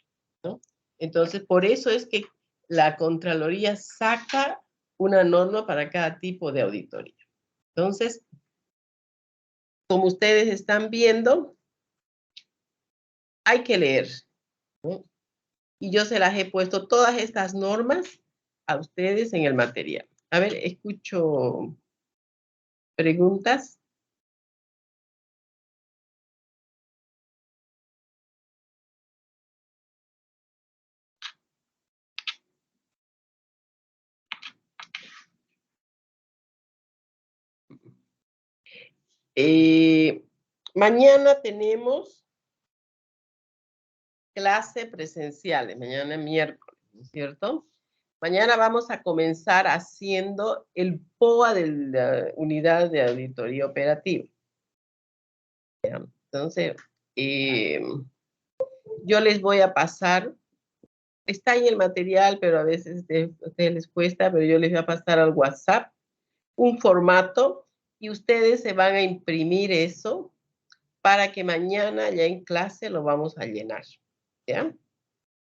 Speaker 2: ¿no? Entonces, por eso es que la Contraloría saca una norma para cada tipo de auditoría. Entonces, como ustedes están viendo, hay que leer, ¿no? Y yo se las he puesto todas estas normas a ustedes en el material. A ver, escucho preguntas. Mañana tenemos clase presenciales, mañana miércoles, ¿no es cierto? Mañana vamos a comenzar haciendo el POA de la unidad de auditoría operativa. Entonces, yo les voy a pasar, está en el material, pero a veces a ustedes les cuesta, pero yo les voy a pasar al WhatsApp un formato y ustedes se van a imprimir eso para que mañana ya en clase lo vamos a llenar, ¿ya?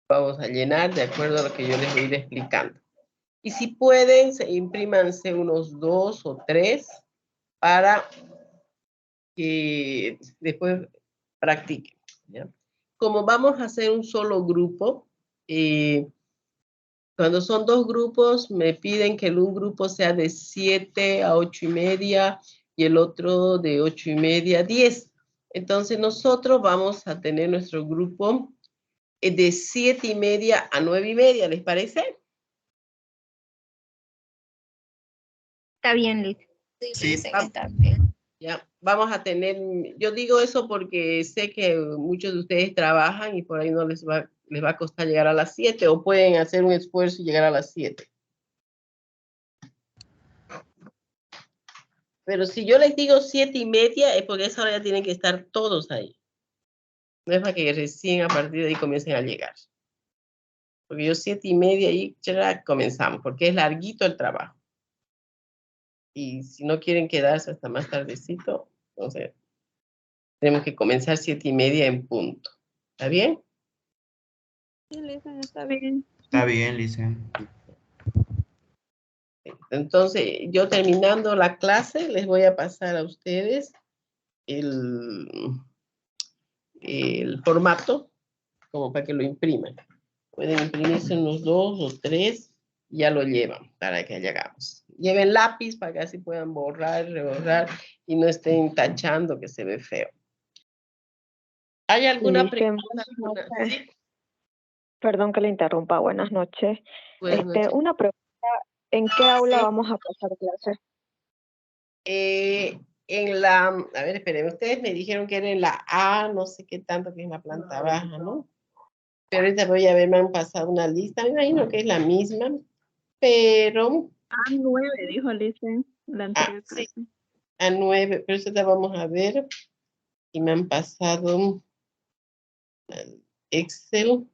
Speaker 2: Vamos a llenar de acuerdo a lo que yo les voy a ir explicando. Y si pueden, imprímanse unos 2 o 3 para que después practiquen, ¿ya? Como vamos a hacer un solo grupo, cuando son 2 grupos, me piden que un grupo sea de 7 a 8:30 y el otro de 8:30 a 10. Entonces nosotros vamos a tener nuestro grupo de 7:30 a 9:30, ¿les parece?
Speaker 1: Está bien, Liz.
Speaker 3: Sí,
Speaker 1: Está bien.
Speaker 2: Ya, vamos a tener, yo digo eso porque sé que muchos de ustedes trabajan y por ahí no les va a costar llegar a las 7 o pueden hacer un esfuerzo y llegar a las 7. Pero si yo les digo 7:30 es porque a esa hora ya tienen que estar todos ahí. No es para que recién a partir de ahí comiencen a llegar. porque yo 7:30 y ya comenzamos, porque es larguito el trabajo. Y si no quieren quedarse hasta más tardecito, entonces tenemos que comenzar 7:30 en punto. ¿Está bien?
Speaker 1: Sí, Lisa, está bien.
Speaker 8: Está bien, Licen.
Speaker 2: Entonces, yo terminando la clase, les voy a pasar a ustedes el formato, como para que lo impriman. Pueden imprimirse unos 2 o 3, y ya lo llevan para que llegamos. Lleven lápiz para que así puedan borrar, reborrar y no estén tachando, que se ve feo. ¿Hay alguna pregunta? ¿Sí?
Speaker 1: Perdón que le interrumpa, buenas noches.
Speaker 2: Buenas noches.
Speaker 1: Una pregunta, ¿en qué aula vamos a pasar clase?
Speaker 2: En la, a ver, esperen, ustedes me dijeron que era en la A, no sé qué tanto, que es la planta baja, ¿no? Pero ahorita voy a ver, me han pasado una lista, me imagino que es la misma, pero...
Speaker 1: A9, dijo Licen, la anterior
Speaker 2: sí,
Speaker 1: clase.
Speaker 2: A9, pero eso ya vamos a ver, y me han pasado Excel,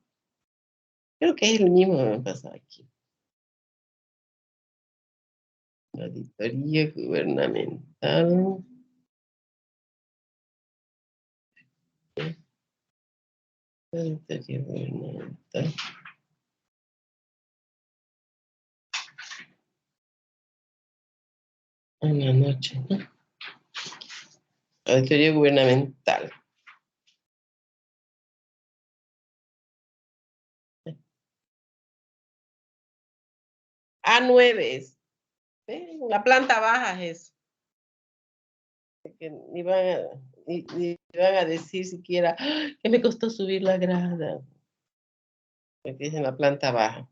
Speaker 2: creo que es el mismo que me han pasado aquí. Auditoría gubernamental. Auditoría gubernamental. En la noche, ¿no? Auditoría gubernamental. A9 es. La planta baja es. Que ni van a decir siquiera que me costó subir la grada. Porque es en la planta baja.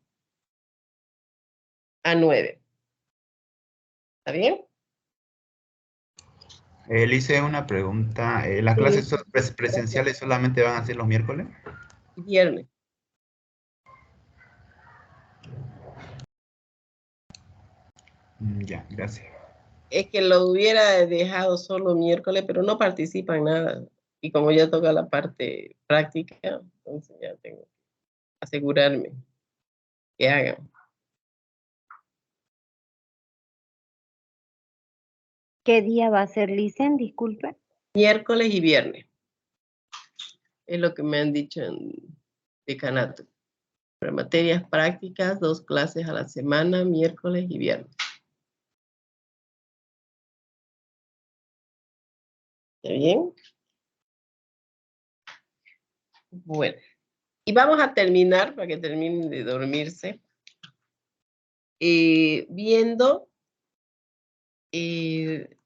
Speaker 2: A9. ¿Está bien?
Speaker 8: Licen, una pregunta. ¿Las
Speaker 2: Sí.
Speaker 8: clases presenciales solamente van a ser los miércoles?
Speaker 2: Viernes.
Speaker 8: Ya, gracias.
Speaker 2: Es que lo hubiera dejado solo miércoles, pero no participan nada. Y como ya toca la parte práctica, entonces ya tengo que asegurarme que hagan.
Speaker 9: ¿Qué día va a ser, Licen? Disculpe.
Speaker 2: Miércoles y viernes. Es lo que me han dicho en decanato. Para materias prácticas, 2 clases a la semana, miércoles y viernes. ¿Está bien? Bueno. Y vamos a terminar, para que terminen de dormirse, viendo se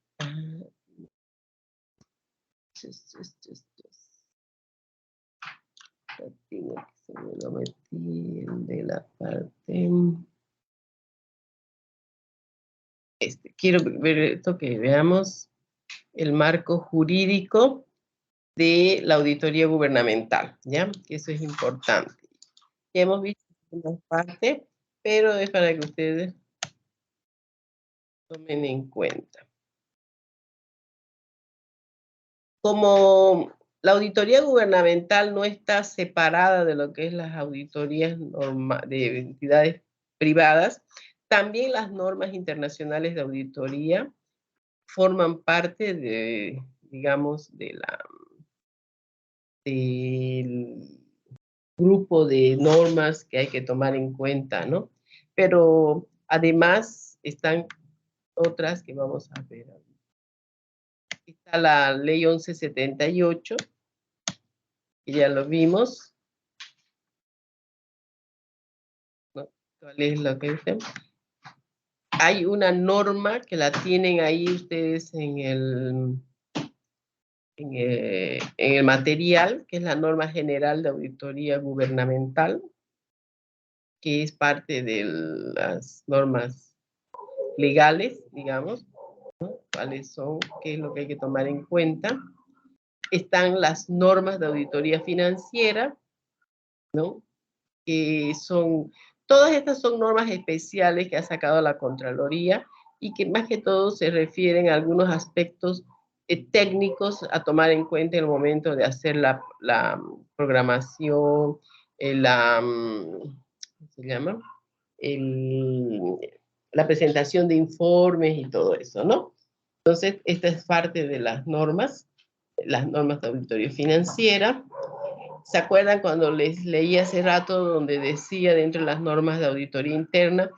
Speaker 2: me lo metí de la parte. Quiero ver esto, que veamos el marco jurídico de la auditoría gubernamental, ¿ya? Que eso es importante. Ya hemos visto una parte, pero es para que ustedes tomen en cuenta. Como la auditoría gubernamental no está separada de lo que es las auditorías de entidades privadas, también las normas internacionales de auditoría forman parte de, digamos, del grupo de normas que hay que tomar en cuenta, ¿no? Pero además están otras que vamos a ver. Está la ley 1178, que ya lo vimos. ¿No? ¿Cuál es lo que dice? Hay una norma que la tienen ahí ustedes en el material, que es la norma general de auditoría gubernamental, que es parte de las normas legales, digamos, ¿no? ¿Cuáles son? ¿Qué es lo que hay que tomar en cuenta? Están las normas de auditoría financiera, ¿no? Que son, todas estas son normas especiales que ha sacado la Contraloría y que más que todo se refieren a algunos aspectos técnicos a tomar en cuenta en el momento de hacer la programación, se llama? La presentación de informes y todo eso, ¿no? Entonces, esta es parte de las normas de auditoría financiera. ¿Se acuerdan cuando les leí hace rato donde decía dentro de las normas de auditoría interna,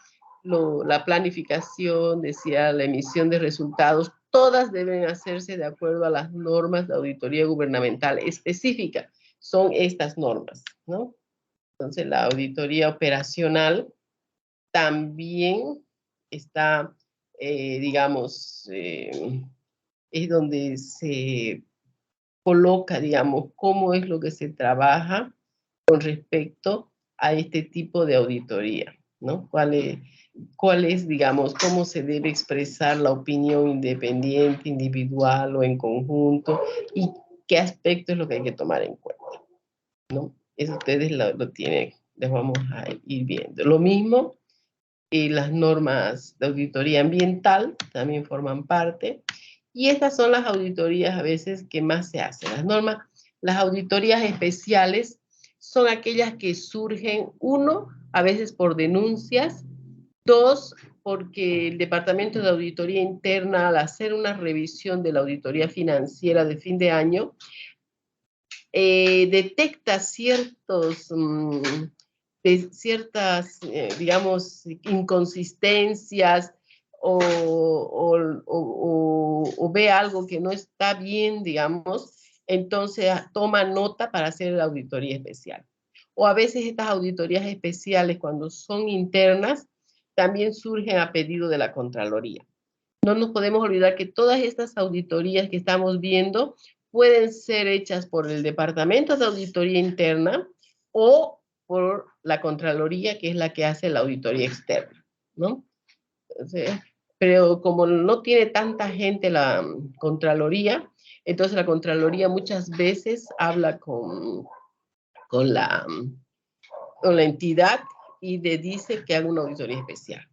Speaker 2: la planificación, decía la emisión de resultados, todas deben hacerse de acuerdo a las normas de auditoría gubernamental específica? Son estas normas, ¿no? Entonces, la auditoría operacional también está, digamos, es donde se coloca, digamos, cómo es lo que se trabaja con respecto a este tipo de auditoría, ¿no? ¿Cuál es, digamos, cómo se debe expresar la opinión independiente, individual o en conjunto, y qué aspecto es lo que hay que tomar en cuenta, ¿no? Eso ustedes lo tienen, les vamos a ir viendo. Lo mismo, las normas de auditoría ambiental también forman parte, y estas son las auditorías a veces que más se hacen. Las auditorías especiales son aquellas que surgen, uno, a veces por denuncias, dos, porque el Departamento de Auditoría Interna, al hacer una revisión de la auditoría financiera de fin de año, detecta ciertas, digamos, inconsistencias o ve algo que no está bien, digamos, entonces toma nota para hacer la auditoría especial. O a veces estas auditorías especiales, cuando son internas, también surgen a pedido de la Contraloría. No nos podemos olvidar que todas estas auditorías que estamos viendo pueden ser hechas por el Departamento de Auditoría Interna o por la Contraloría, que es la que hace la auditoría externa, ¿no? Entonces, pero como no tiene tanta gente la Contraloría, entonces la Contraloría muchas veces habla con la entidad y le dice que haga una auditoría especial.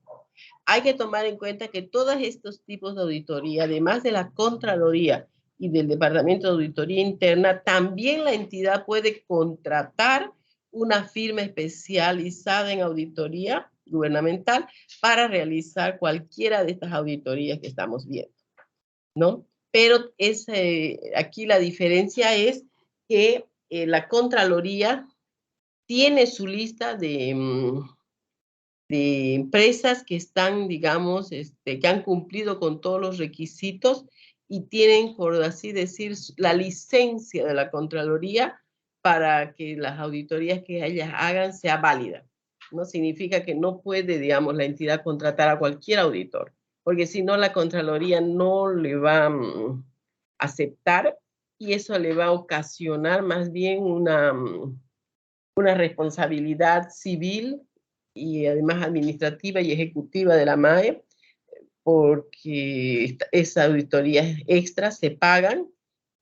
Speaker 2: Hay que tomar en cuenta que todos estos tipos de auditoría, además de la Contraloría y del Departamento de Auditoría Interna, también la entidad puede contratar una firma especializada en auditoría gubernamental para realizar cualquiera de estas auditorías que estamos viendo, ¿no? Pero aquí la diferencia es que la Contraloría tiene su lista de empresas que están, digamos, que han cumplido con todos los requisitos y tienen, por así decir, la licencia de la Contraloría para que las auditorías que ellas hagan sea válida. No significa que no puede, digamos, la entidad contratar a cualquier auditor, porque si no la Contraloría no le va a aceptar y eso le va a ocasionar más bien una responsabilidad civil y además administrativa y ejecutiva de la MAE, porque esas auditorías extras se pagan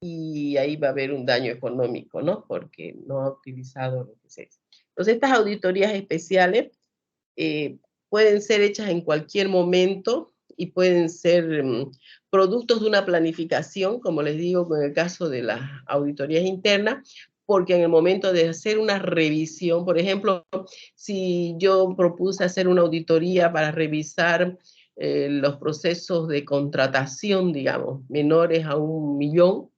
Speaker 2: y ahí va a haber un daño económico, ¿no? Porque no ha utilizado lo que se hace. Entonces, estas auditorías especiales pueden ser hechas en cualquier momento y pueden ser productos de una planificación, como les digo, en el caso de las auditorías internas, porque en el momento de hacer una revisión, por ejemplo, si yo propuse hacer una auditoría para revisar los procesos de contratación, digamos, menores a 1 millón,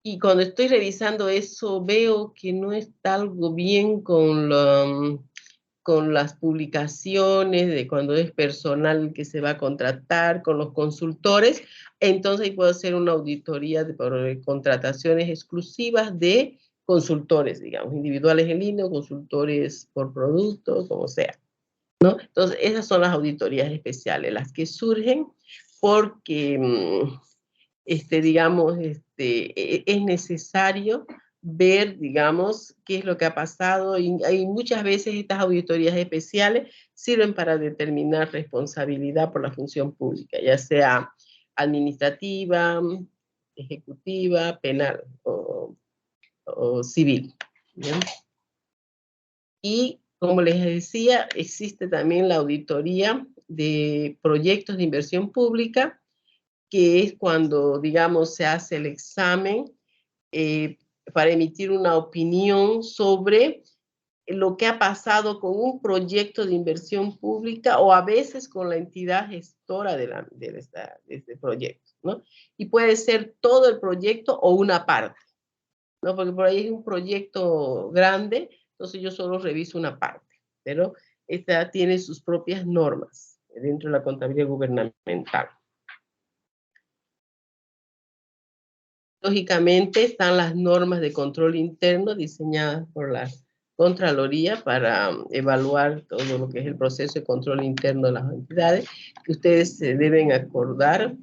Speaker 2: y cuando estoy revisando eso veo que no está algo bien con las publicaciones de cuando es personal que se va a contratar, con los consultores, entonces puedo hacer una auditoría por contrataciones exclusivas de consultores, digamos, individuales en línea, consultores por producto, como sea, ¿no? Entonces, esas son las auditorías especiales, las que surgen porque, digamos, es necesario ver, digamos, qué es lo que ha pasado, y muchas veces estas auditorías especiales sirven para determinar responsabilidad por la función pública, ya sea administrativa, ejecutiva, penal o civil, ¿bien? Y como les decía, existe también la auditoría de proyectos de inversión pública, que es cuando, digamos, se hace el examen para emitir una opinión sobre lo que ha pasado con un proyecto de inversión pública o a veces con la entidad gestora de este proyecto, ¿no? Y puede ser todo el proyecto o una parte, ¿no? Porque por ahí es un proyecto grande, entonces yo solo reviso una parte, pero esta tiene sus propias normas dentro de la contabilidad gubernamental. Lógicamente están las normas de control interno diseñadas por la Contraloría para evaluar todo lo que es el proceso de control interno de las entidades, que ustedes se deben acordar.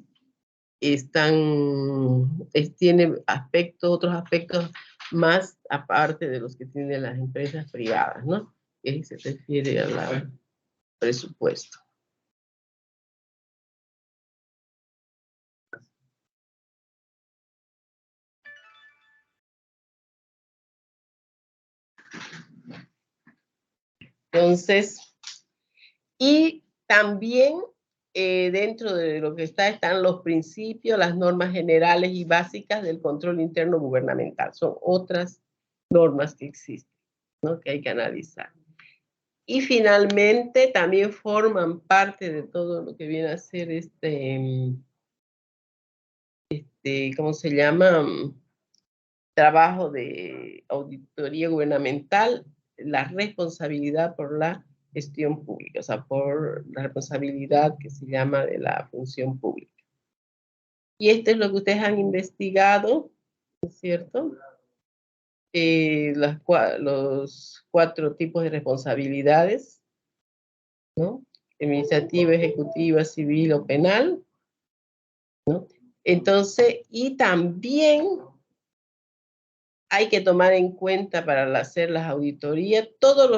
Speaker 2: Tiene otros aspectos más aparte de los que tienen las empresas privadas, ¿no? Que se refiere al presupuesto. Entonces, y también dentro de lo que están los principios, las normas generales y básicas del control interno gubernamental. Son otras normas que existen, ¿no? Que hay que analizar. Y finalmente también forman parte de todo lo que viene a ser ¿cómo se llama? Trabajo de auditoría gubernamental, la responsabilidad por la gestión pública, o sea, por la responsabilidad que se llama de la función pública. Y esto es lo que ustedes han investigado, ¿no es cierto? Los 4 tipos de responsabilidades, ¿no? Administrativa, ejecutiva, civil o penal, ¿no? Entonces, y también hay que tomar en cuenta para hacer las auditorías todos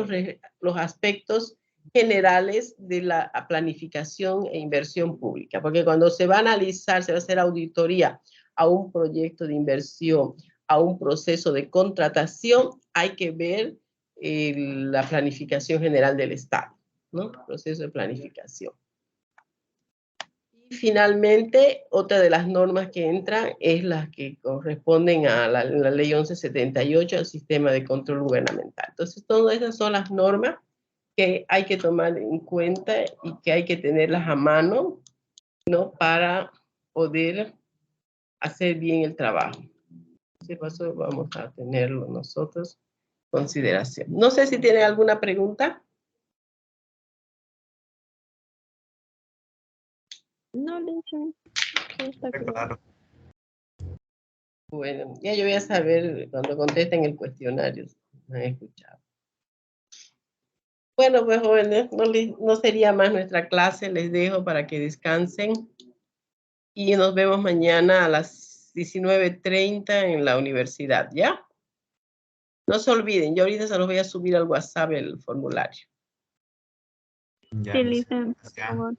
Speaker 2: los aspectos generales de la planificación e inversión pública, porque cuando se va a analizar, se va a hacer auditoría a un proyecto de inversión, a un proceso de contratación, hay que ver la planificación general del Estado, ¿no? Proceso de planificación. Y finalmente, otra de las normas que entran es las que corresponden a la ley 1178, al sistema de control gubernamental. Entonces, todas esas son las normas que hay que tomar en cuenta y que hay que tenerlas a mano, ¿no? Para poder hacer bien el trabajo. De paso, vamos a tenerlo nosotros en consideración. No sé si tienen alguna pregunta.
Speaker 1: No, Lindsay, todo está claro.
Speaker 2: Bueno, ya yo voy a saber cuando contesten el cuestionario. Me han escuchado. Bueno, pues jóvenes, no sería más nuestra clase. Les dejo para que descansen. Y nos vemos mañana a las 19:30 en la universidad, ¿ya? No se olviden, yo ahorita se los voy a subir al WhatsApp el formulario.
Speaker 8: Ya,
Speaker 1: Sí,
Speaker 8: listo.
Speaker 1: Lisa, por
Speaker 8: Ya.
Speaker 1: favor.